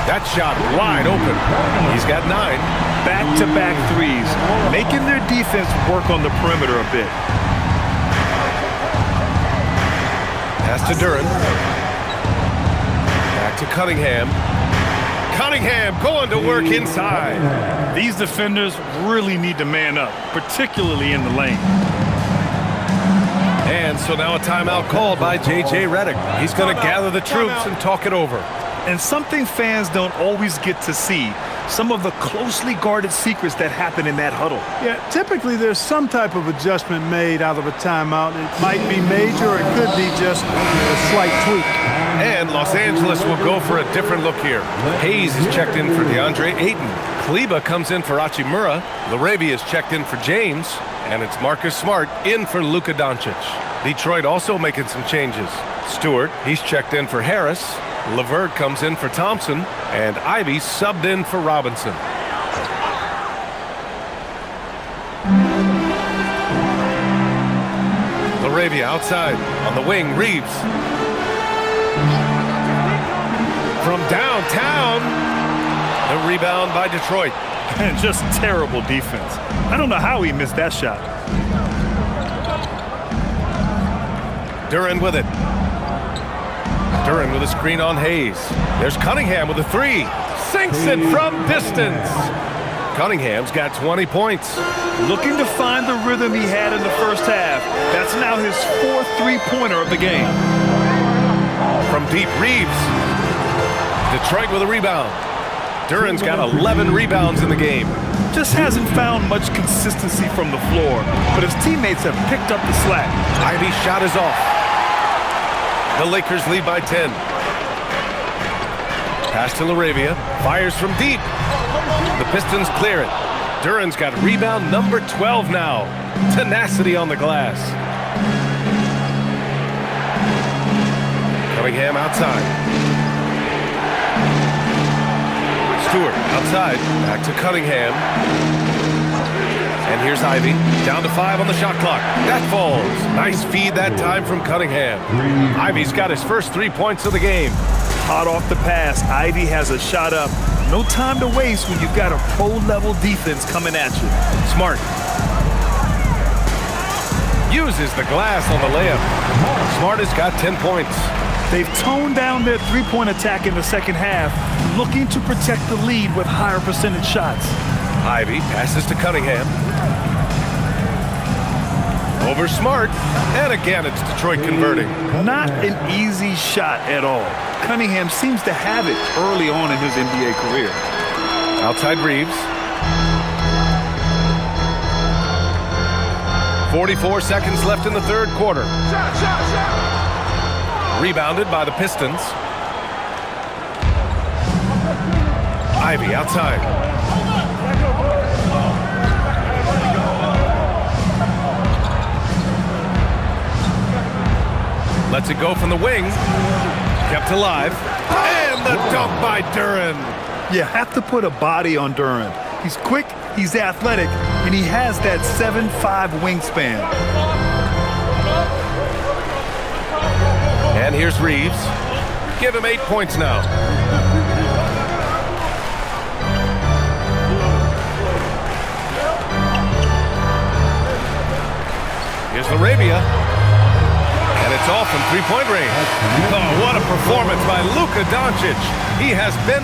S1: That shot wide open. He's got 9.
S2: Back-to-back threes, making their defense work on the perimeter a bit.
S1: Pass to Duren. Back to Cunningham. Cunningham going to work inside.
S2: These defenders really need to man up, particularly in the lane.
S1: And so now a timeout called by J.J. Redick. He's going to gather the troops and talk it over.
S2: And something fans don't always get to see, some of the closely guarded secrets that happen in that huddle.
S3: Yeah, typically there's some type of adjustment made out of a timeout. It might be major or it could be just a slight tweak.
S1: And Los Angeles will go for a different look here. Hayes is checked in for DeAndre Ayton. Kleba comes in for Hachimura. LaRavia is checked in for James. And it's Marcus Smart in for Luka Doncic. Detroit also making some changes. Stewart, he's checked in for Harris. LeVert comes in for Thompson. And Ivy subbed in for Robinson. LaRavia outside. On the wing, Reeves. From downtown. The rebound by Detroit.
S2: And just terrible defense. I don't know how he missed that shot.
S1: Duren with it. Duren with a screen on Hayes. There's Cunningham with a 3. Sinks it from distance. Cunningham's got 20 points.
S2: Looking to find the rhythm he had in the first half. That's now his 4th three-pointer of the game.
S1: From deep, Reeves. Detroit with a rebound. Duren's got 11 rebounds in the game.
S2: Just hasn't found much consistency from the floor, but his teammates have picked up the slack.
S1: Ivy's shot is off. The Lakers lead by 10. Pass to LaRavia. Fires from deep. The Pistons clear it. Duren's got rebound number 12 now. Tenacity on the glass. Cunningham outside. Stewart outside, back to Cunningham. And here's Ivy, down to 5 on the shot clock. That falls. Nice feed that time from Cunningham. Ivy's got his first 3 points of the game.
S2: Hot off the pass, Ivy has a shot up. No time to waste when you've got a pro-level defense coming at you.
S1: Smart. Uses the glass on the layup. Smart has got 10 points.
S2: They've toned down their three-point attack in the second half, looking to protect the lead with higher percentage shots.
S1: Ivy passes to Cunningham. Over Smart. And again, it's Detroit converting.
S2: Not an easy shot at all. Cunningham seems to have it early on in his NBA career.
S1: Outside Reeves. 44 seconds left in the third quarter. Rebounded by the Pistons. Ivy outside. Lets it go from the wing. Kept alive. And the dunk by Duren.
S2: You have to put a body on Duren. He's quick, he's athletic, and he has that 7'5" wingspan.
S1: And here's Reeves. Give him 8 points now. Here's Laravia. And it's off from three-point range. Oh, what a performance by Luka Doncic. He has been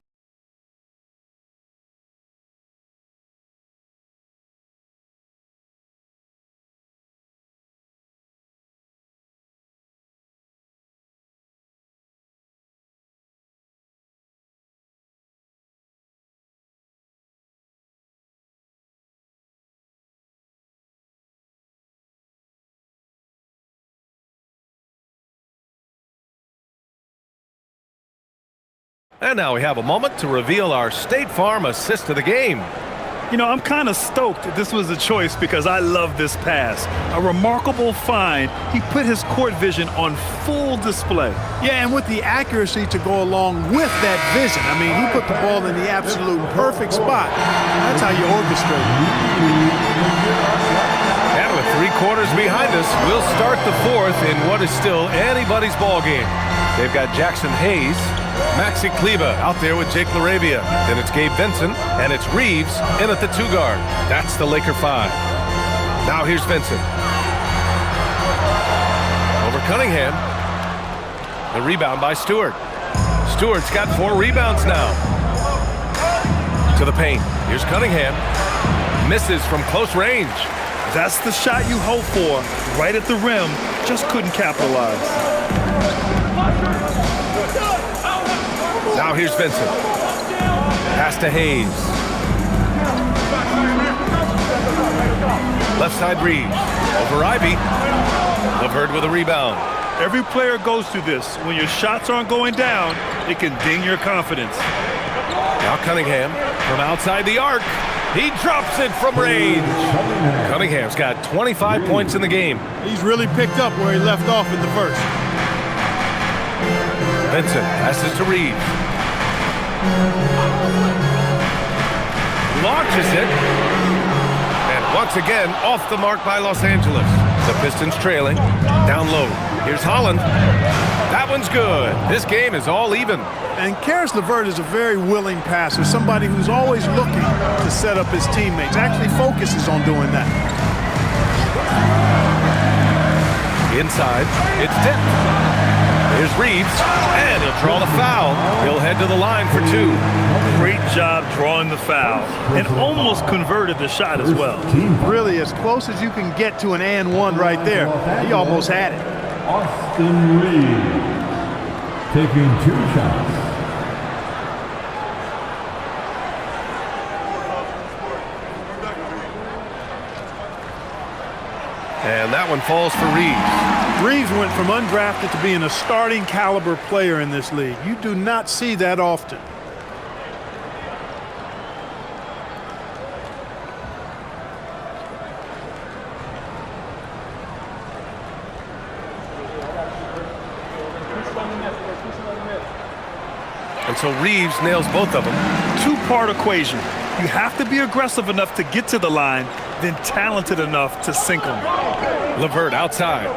S1: And now we have a moment to reveal our State Farm assist of the game.
S2: You know, I'm kind of stoked this was a choice because I love this pass. A remarkable find. He put his court vision on full display.
S3: Yeah, and with the accuracy to go along with that vision. I mean, he put the ball in the absolute perfect spot. That's how you orchestrate it.
S1: And with 3 quarters behind us, we'll start the 4th in what is still anybody's ball game. They've got Jackson Hayes, Maxi Kleber out there with Jake Laravia. Then it's Gabe Vincent, and it's Reeves in at the 2 guard. That's the Laker 5. Now here's Vincent. Over Cunningham. The rebound by Stewart. Stewart's got 4 rebounds now. To the paint. Here's Cunningham. Misses from close range.
S2: That's the shot you hope for. Right at the rim. Just couldn't capitalize.
S1: Now here's Vincent. Pass to Hayes. Left side Reeves. Over Ivy. LeVert with a rebound.
S2: Every player goes through this. When your shots aren't going down, it can ding your confidence.
S1: Now Cunningham from outside the arc. He drops it from range. Cunningham's got 25 points in the game.
S3: He's really picked up where he left off in the first.
S1: Vincent passes to Reeves. Launches it. And once again, off the mark by Los Angeles. The Pistons trailing. Down low. Here's Holland. That one's good. This game is all even.
S3: And Karis LeVert is a very willing passer, somebody who's always looking to set up his teammates, actually focuses on doing that.
S1: Inside, it's tipped. Here's Reeves, and he'll draw the foul. He'll head to the line for 2.
S2: Great job drawing the foul and almost converted the shot as well.
S3: Really, as close as you can get to an and 1 right there. He almost had it.
S5: Austin Reeves taking 2 shots.
S1: And that one falls for Reeves.
S3: Reeves went from undrafted to being a starting caliber player in this league. You do not see that often.
S1: And so Reeves nails both of them.
S2: 2-part equation. You have to be aggressive enough to get to the line, then talented enough to sink them.
S1: LeVert outside.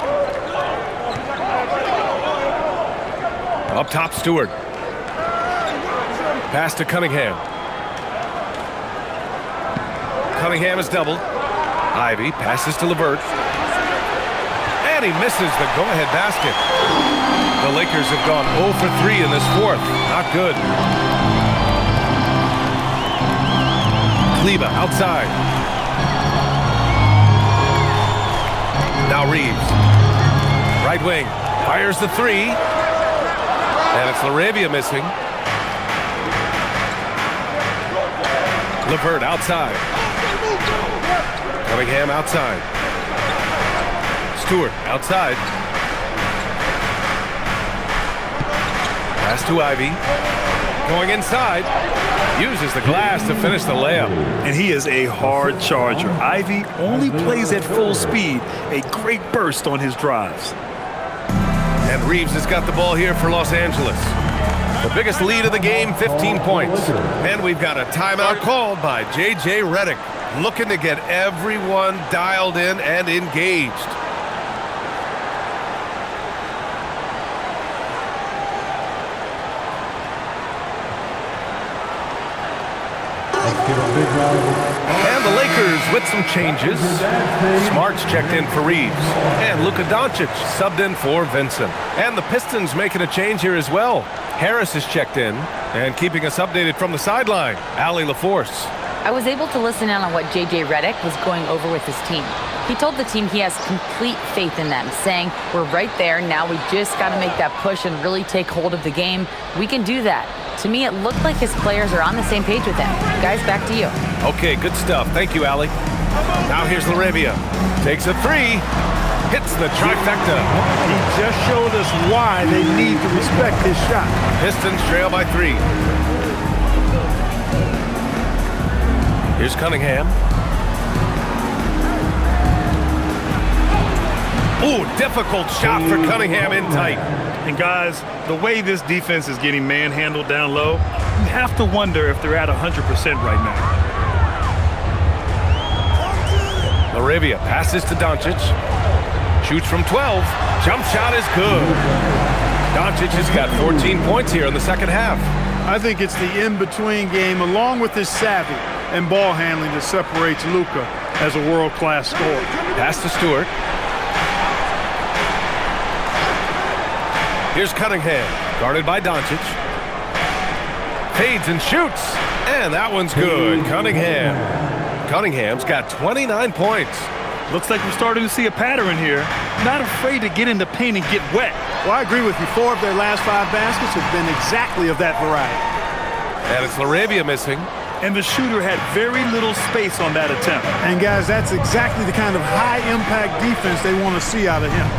S1: Up top, Stewart. Pass to Cunningham. Cunningham is doubled. Ivy passes to LeVert. And he misses the go-ahead basket. The Lakers have gone 0 for 3 in this 4th. Not good. Kleber outside. Now Reeves. Right wing. Fires the 3. And it's Laravia missing. LeVert outside. Cunningham outside. Stewart outside. Pass to Ivy. Going inside. Uses the glass to finish the layup.
S2: And he is a hard charger. Ivy only plays at full speed. A great burst on his drives.
S1: And Reeves has got the ball here for Los Angeles. The biggest lead of the game, 15 points. And we've got a timeout called by J.J. Redick, looking to get everyone dialed in and engaged. And the Lakers with some changes. Smart's checked in for Reeves. And Luka Doncic subbed in for Vincent. And the Pistons making a change here as well. Harris is checked in. And keeping us updated from the sideline, Allie LaForce.
S4: I was able to listen in on what J.J. Redick was going over with his team. He told the team he has complete faith in them, saying, we're right there, now we just got to make that push and really take hold of the game. We can do that. To me, it looked like his players are on the same page with him. Guys, back to you.
S1: Okay, good stuff. Thank you, Allie. Now here's Laravia. Takes a three. Hits the trifecta.
S3: He just showed us why they need to respect his shot.
S1: Pistons trail by 3. Here's Cunningham. Ooh, difficult shot for Cunningham in tight.
S2: And guys, the way this defense is getting manhandled down low, you have to wonder if they're at 100% right now.
S1: Laravia passes to Doncic. Shoots from 12. Jump shot is good. Doncic has got 14 points here in the second half.
S3: I think it's the in-between game, along with his savvy and ball handling, that separates Luka as a world-class scorer.
S1: Pass to Stewart. Here's Cunningham, guarded by Doncic. Fades and shoots, and that one's good. Cunningham's got 29 points.
S2: Looks like we're starting to see a pattern here. Not afraid to get in the paint and get wet.
S3: Well, I agree with you. 4 of their last 5 baskets have been exactly of that variety.
S1: And it's Laravia missing.
S2: And the shooter had very little space on that attempt.
S3: And guys, that's exactly the kind of high-impact defense they want to see out of him.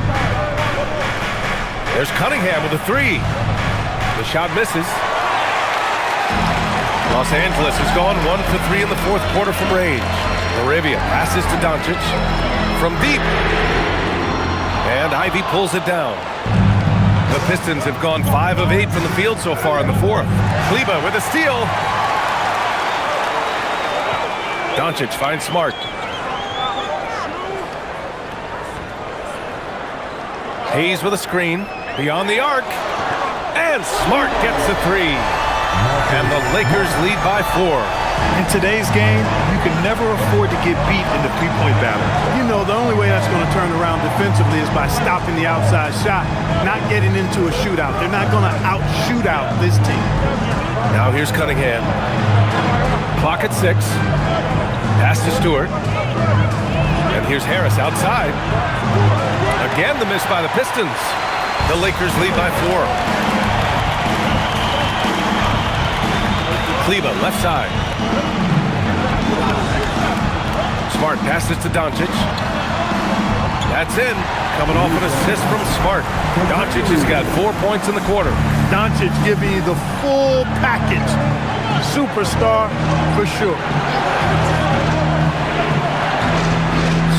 S1: There's Cunningham with a 3. The shot misses. Los Angeles has gone 1 for 3 in the fourth quarter from range. Laravia passes to Doncic from deep. And Ivy pulls it down. The Pistons have gone 5 of 8 from the field so far in the fourth. Kleber with a steal. Doncic finds Smart. Hayes with a screen. Beyond the arc. And Smart gets a 3. And the Lakers lead by 4.
S2: In today's game, you can never afford to get beat in the three-point battle.
S3: You know, the only way that's going to turn around defensively is by stopping the outside shot, not getting into a shootout. They're not going to out-shoot out this team.
S1: Now here's Cunningham. Clock at 6. Pass to Stewart. And here's Harris outside. Again, the miss by the Pistons. The Lakers lead by 4. Kleber, left side. Smart passes to Doncic. That's in. Coming off an assist from Smart. Doncic has got 4 points in the quarter.
S3: Doncic giving you the full package. Superstar for sure.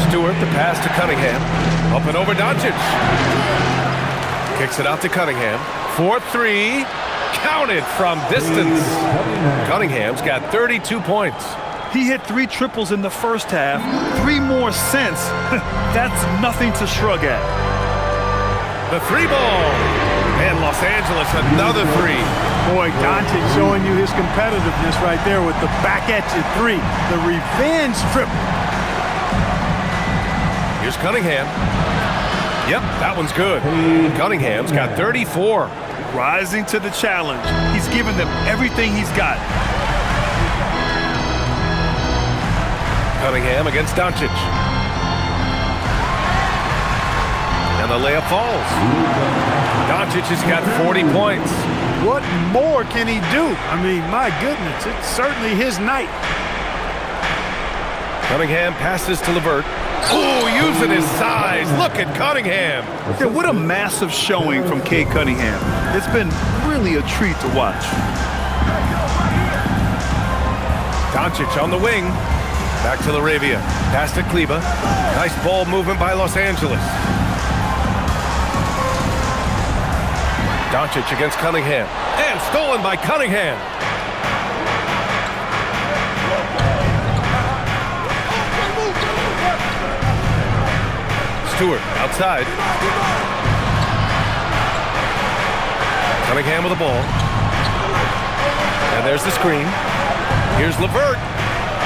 S1: Stewart, the pass to Cunningham. Up and over Doncic. Kicks it out to Cunningham. 4-3. Counted from distance. Cunningham's got 32 points.
S2: He hit 3 triples in the first half. 3 more since. That's nothing to shrug at.
S1: The 3 ball. And Los Angeles another 3.
S3: Boy, Doncic showing you his competitiveness right there with the back at you 3. The revenge triple.
S1: Here's Cunningham. Yep, that one's good. Cunningham's got 34.
S2: Rising to the challenge. He's given them everything he's got.
S1: Cunningham against Doncic. And the layup falls. Doncic has got 40 points.
S3: What more can he do? I mean, my goodness, it's certainly his night.
S1: Cunningham passes to LeVert. Ooh, using his size. Look at Cunningham.
S2: Yeah, what a massive showing from Cade Cunningham. It's been really a treat to watch.
S1: Doncic on the wing. Back to Laravia. Pass to Kleber. Nice ball movement by Los Angeles. Doncic against Cunningham. And stolen by Cunningham. Stewart outside. Cunningham with the ball. And there's the screen. Here's LeVert.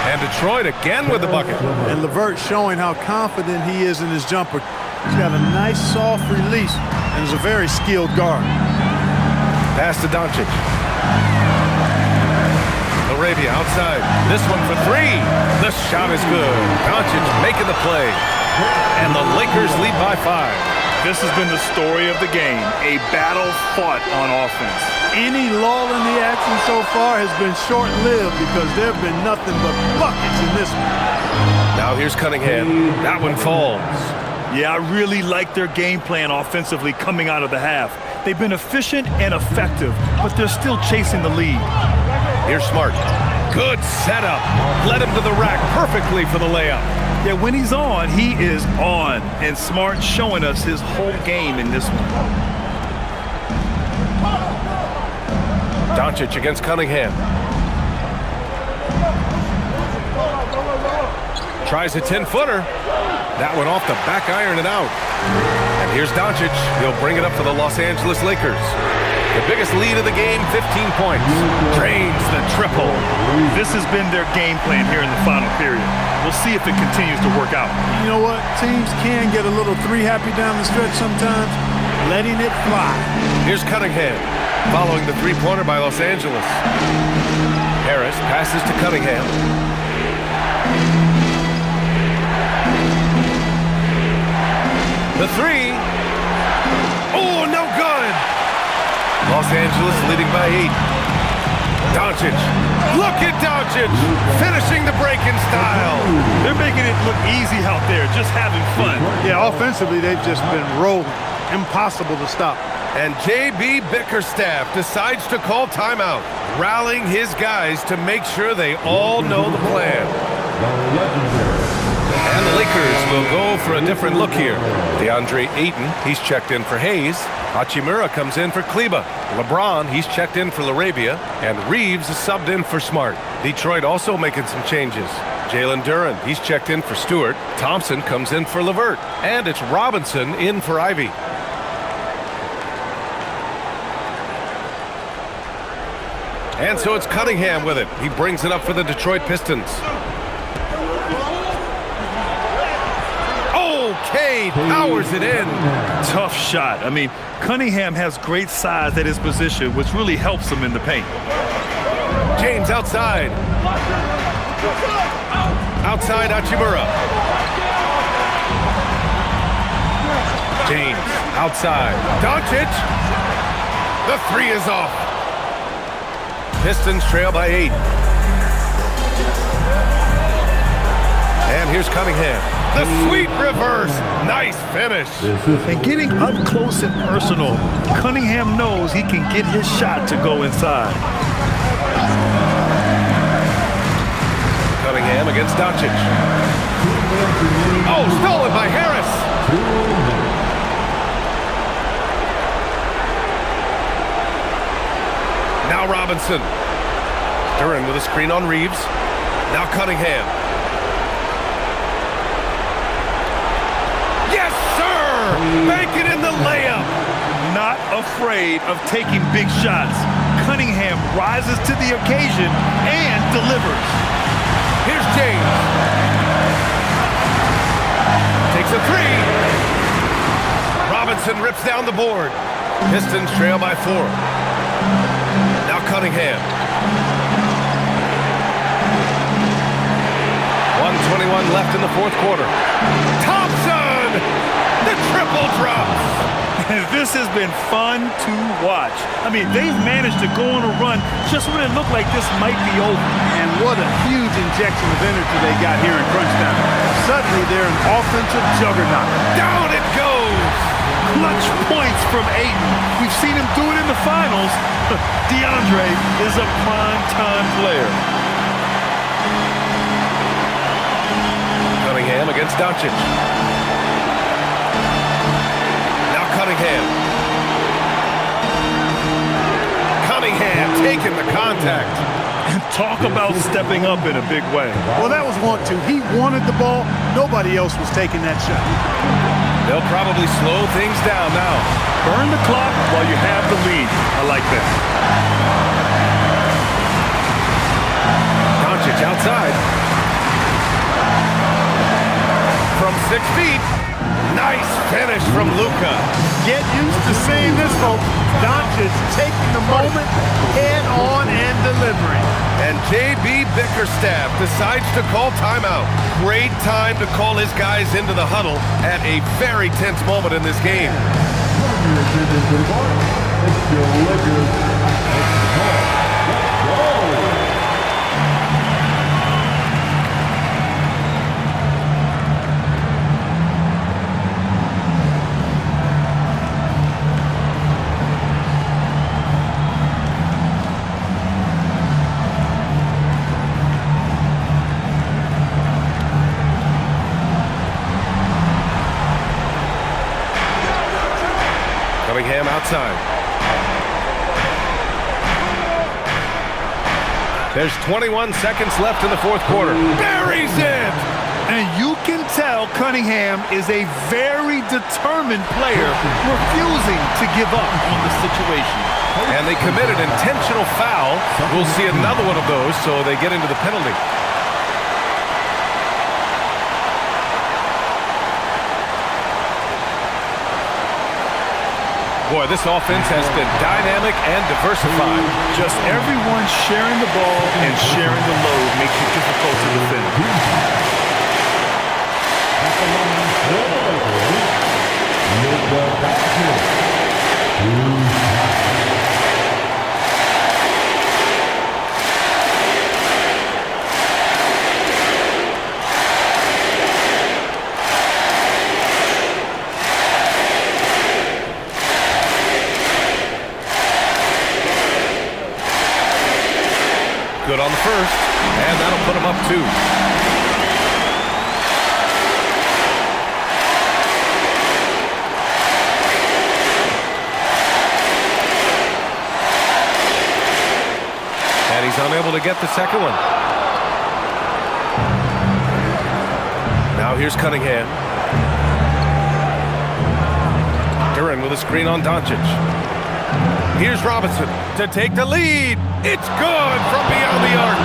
S1: And Detroit again with the bucket.
S3: And LeVert showing how confident he is in his jumper. He's got a nice soft release and is a very skilled guard.
S1: Pass to Doncic. Laravia outside. This one for three. The shot is good. Doncic making the play. And the Lakers lead by 5.
S2: This has been the story of the game, a battle fought on offense.
S3: Any lull in the action so far has been short-lived because there have been nothing but buckets in this one.
S1: Now here's Cunningham. That one falls.
S2: Yeah, I really like their game plan offensively coming out of the half. They've been efficient and effective, but they're still chasing the lead.
S1: Here's Smart. Good setup. Led him to the rack perfectly for the layup.
S2: Yeah, when he's on, he is on. And Smart showing us his whole game in this one.
S1: Doncic against Cunningham. Tries a 10-footer. That one off the back iron and out. And here's Doncic. He'll bring it up for the Los Angeles Lakers. The biggest lead of the game, 15 points. Drains the triple.
S2: This has been their game plan here in the final period. We'll see if it continues to work out.
S3: You know what? Teams can get a little three-happy down the stretch sometimes, letting it fly.
S1: Here's Cunningham, following the three-pointer by Los Angeles. Harris passes to Cunningham. The three. Oh, no good. Los Angeles leading by 8. Doncic. Look at Doncic finishing the break in style.
S2: They're making it look easy out there, just having fun.
S3: Yeah, offensively, they've just been rolling. Impossible to stop.
S1: And J.B. Bickerstaff decides to call timeout, rallying his guys to make sure they all know the plan. And the Lakers will go for a different look here. DeAndre Ayton, he's checked in for Hayes. Hachimura comes in for Kleber. LeBron, he's checked in for Laravia. And Reeves is subbed in for Smart. Detroit also making some changes. Jalen Duren, he's checked in for Stewart. Thompson comes in for LeVert. And it's Robinson in for Ivy. And so it's Cunningham with it. He brings it up for the Detroit Pistons. Cade powers it in.
S2: Tough shot. I mean, Cunningham has great size at his position, which really helps him in the paint.
S1: James outside. Outside Hachimura. James outside. Doncic. The three is off. Pistons trail by 8. And here's Cunningham. The sweet reverse. Nice finish.
S2: And getting up close and personal, Cunningham knows he can get his shot to go inside.
S1: Cunningham against Doncic. Oh, stolen by Harris. Now Robinson. Duren with a screen on Reeves. Now Cunningham. Yes, sir! Make it in the layup.
S2: Not afraid of taking big shots. Cunningham rises to the occasion and delivers.
S1: Here's James. Takes a three. Robinson rips down the board. Pistons trail by 4. Now Cunningham. 1:21 left in the fourth quarter. Thompson! The triple drops.
S2: This has been fun to watch. I mean, they've managed to go on a run just when it looked like this might be over.
S3: And what a huge injection of energy they got here in crunch time. Suddenly, they're an offensive juggernaut.
S1: Down it goes.
S2: Clutch points from Ayton. We've seen him do it in the finals. DeAndre is a prime-time player.
S1: against Doncic. Now Cunningham. Cunningham taking the contact.
S2: Talk about stepping up in a big way.
S3: Well, that was want to. He wanted the ball. Nobody else was taking that shot.
S1: They'll probably slow things down now.
S2: Burn the clock while you have the lead. I like that.
S1: Doncic outside. From 6 feet. Nice finish from Luka.
S3: Get used to seeing this, folks. Doncic taking the moment head on and delivering.
S1: And J.B. Bickerstaff decides to call timeout. Great time to call his guys into the huddle at a very tense moment in this game. Cunningham outside. There's 21 seconds left in the fourth quarter. Buries it!
S2: And you can tell Cunningham is a very determined player, refusing to give up on the situation.
S1: And they committed intentional foul. We'll see another one of those, so they get into the penalty. Boy, this offense has been dynamic and diversified.
S2: Just everyone sharing the ball and sharing the load makes it difficult to defend.
S1: Good on the first, and that'll put him up 2. And he's unable to get the second one. Now here's Cunningham. Duran with a screen on Doncic. Here's Robinson to take the lead. It's good from beyond the arc.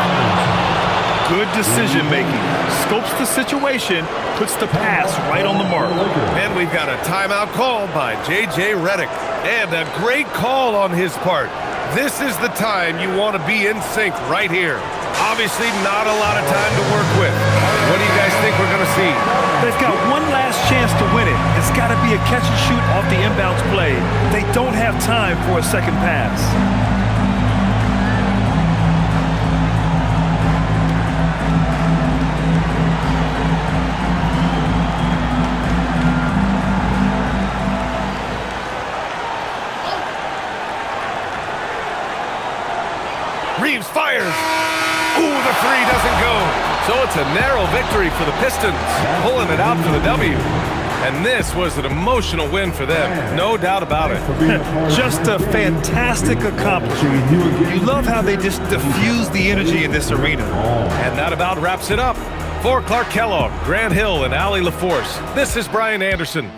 S2: Good decision making. Scopes the situation, puts the pass right on the mark.
S1: And we've got a timeout called by J.J. Redick. And a great call on his part. This is the time you want to be in sync right here. Obviously not a lot of time to work with. What do you guys think we're going to see?
S2: They've got one last chance to win it. It's got to be a catch and shoot off the inbounds play. They don't have time for a second pass.
S1: Reeves fires. Ooh, the three doesn't go. So it's a narrow victory for the Pistons, pulling it out for the W. And this was an emotional win for them, no doubt about it.
S2: Just a fantastic accomplishment. You love how they just diffuse the energy in this arena.
S1: And that about wraps it up. For Clark Kellogg, Grant Hill, and Allie LaForce, this is Brian Anderson.